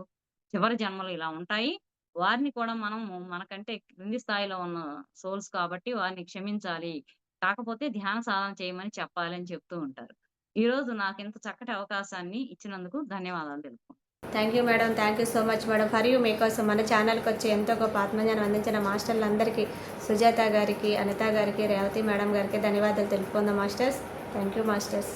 చివరి జన్మలు ఇలా ఉంటాయి. వారిని కూడా మనము మనకంటే క్రింది స్థాయిలో ఉన్న సోల్స్ కాబట్టి వారిని క్షమించాలి. కాకపోతే ధ్యాన సాధన చేయమని చెప్పాలి అని చెప్తూ ఉంటారు. ఈరోజు నాకింత చక్కటి అవకాశాన్ని ఇచ్చినందుకు ధన్యవాదాలు తెలుపుకుంటున్నాను. Thank you madam. Thank you so much madam. For you మీకోసం మన ఛానల్కి వచ్చి ఎంతో గొప్ప ఆత్మజ్ఞానం అందించిన మాస్టర్లందరికీ, సుజాత గారికి, అనిత గారికి, రేవతి మేడం గారికి ధన్యవాదాలు తెలుపుకుందాం మాస్టర్స్. Thank you masters.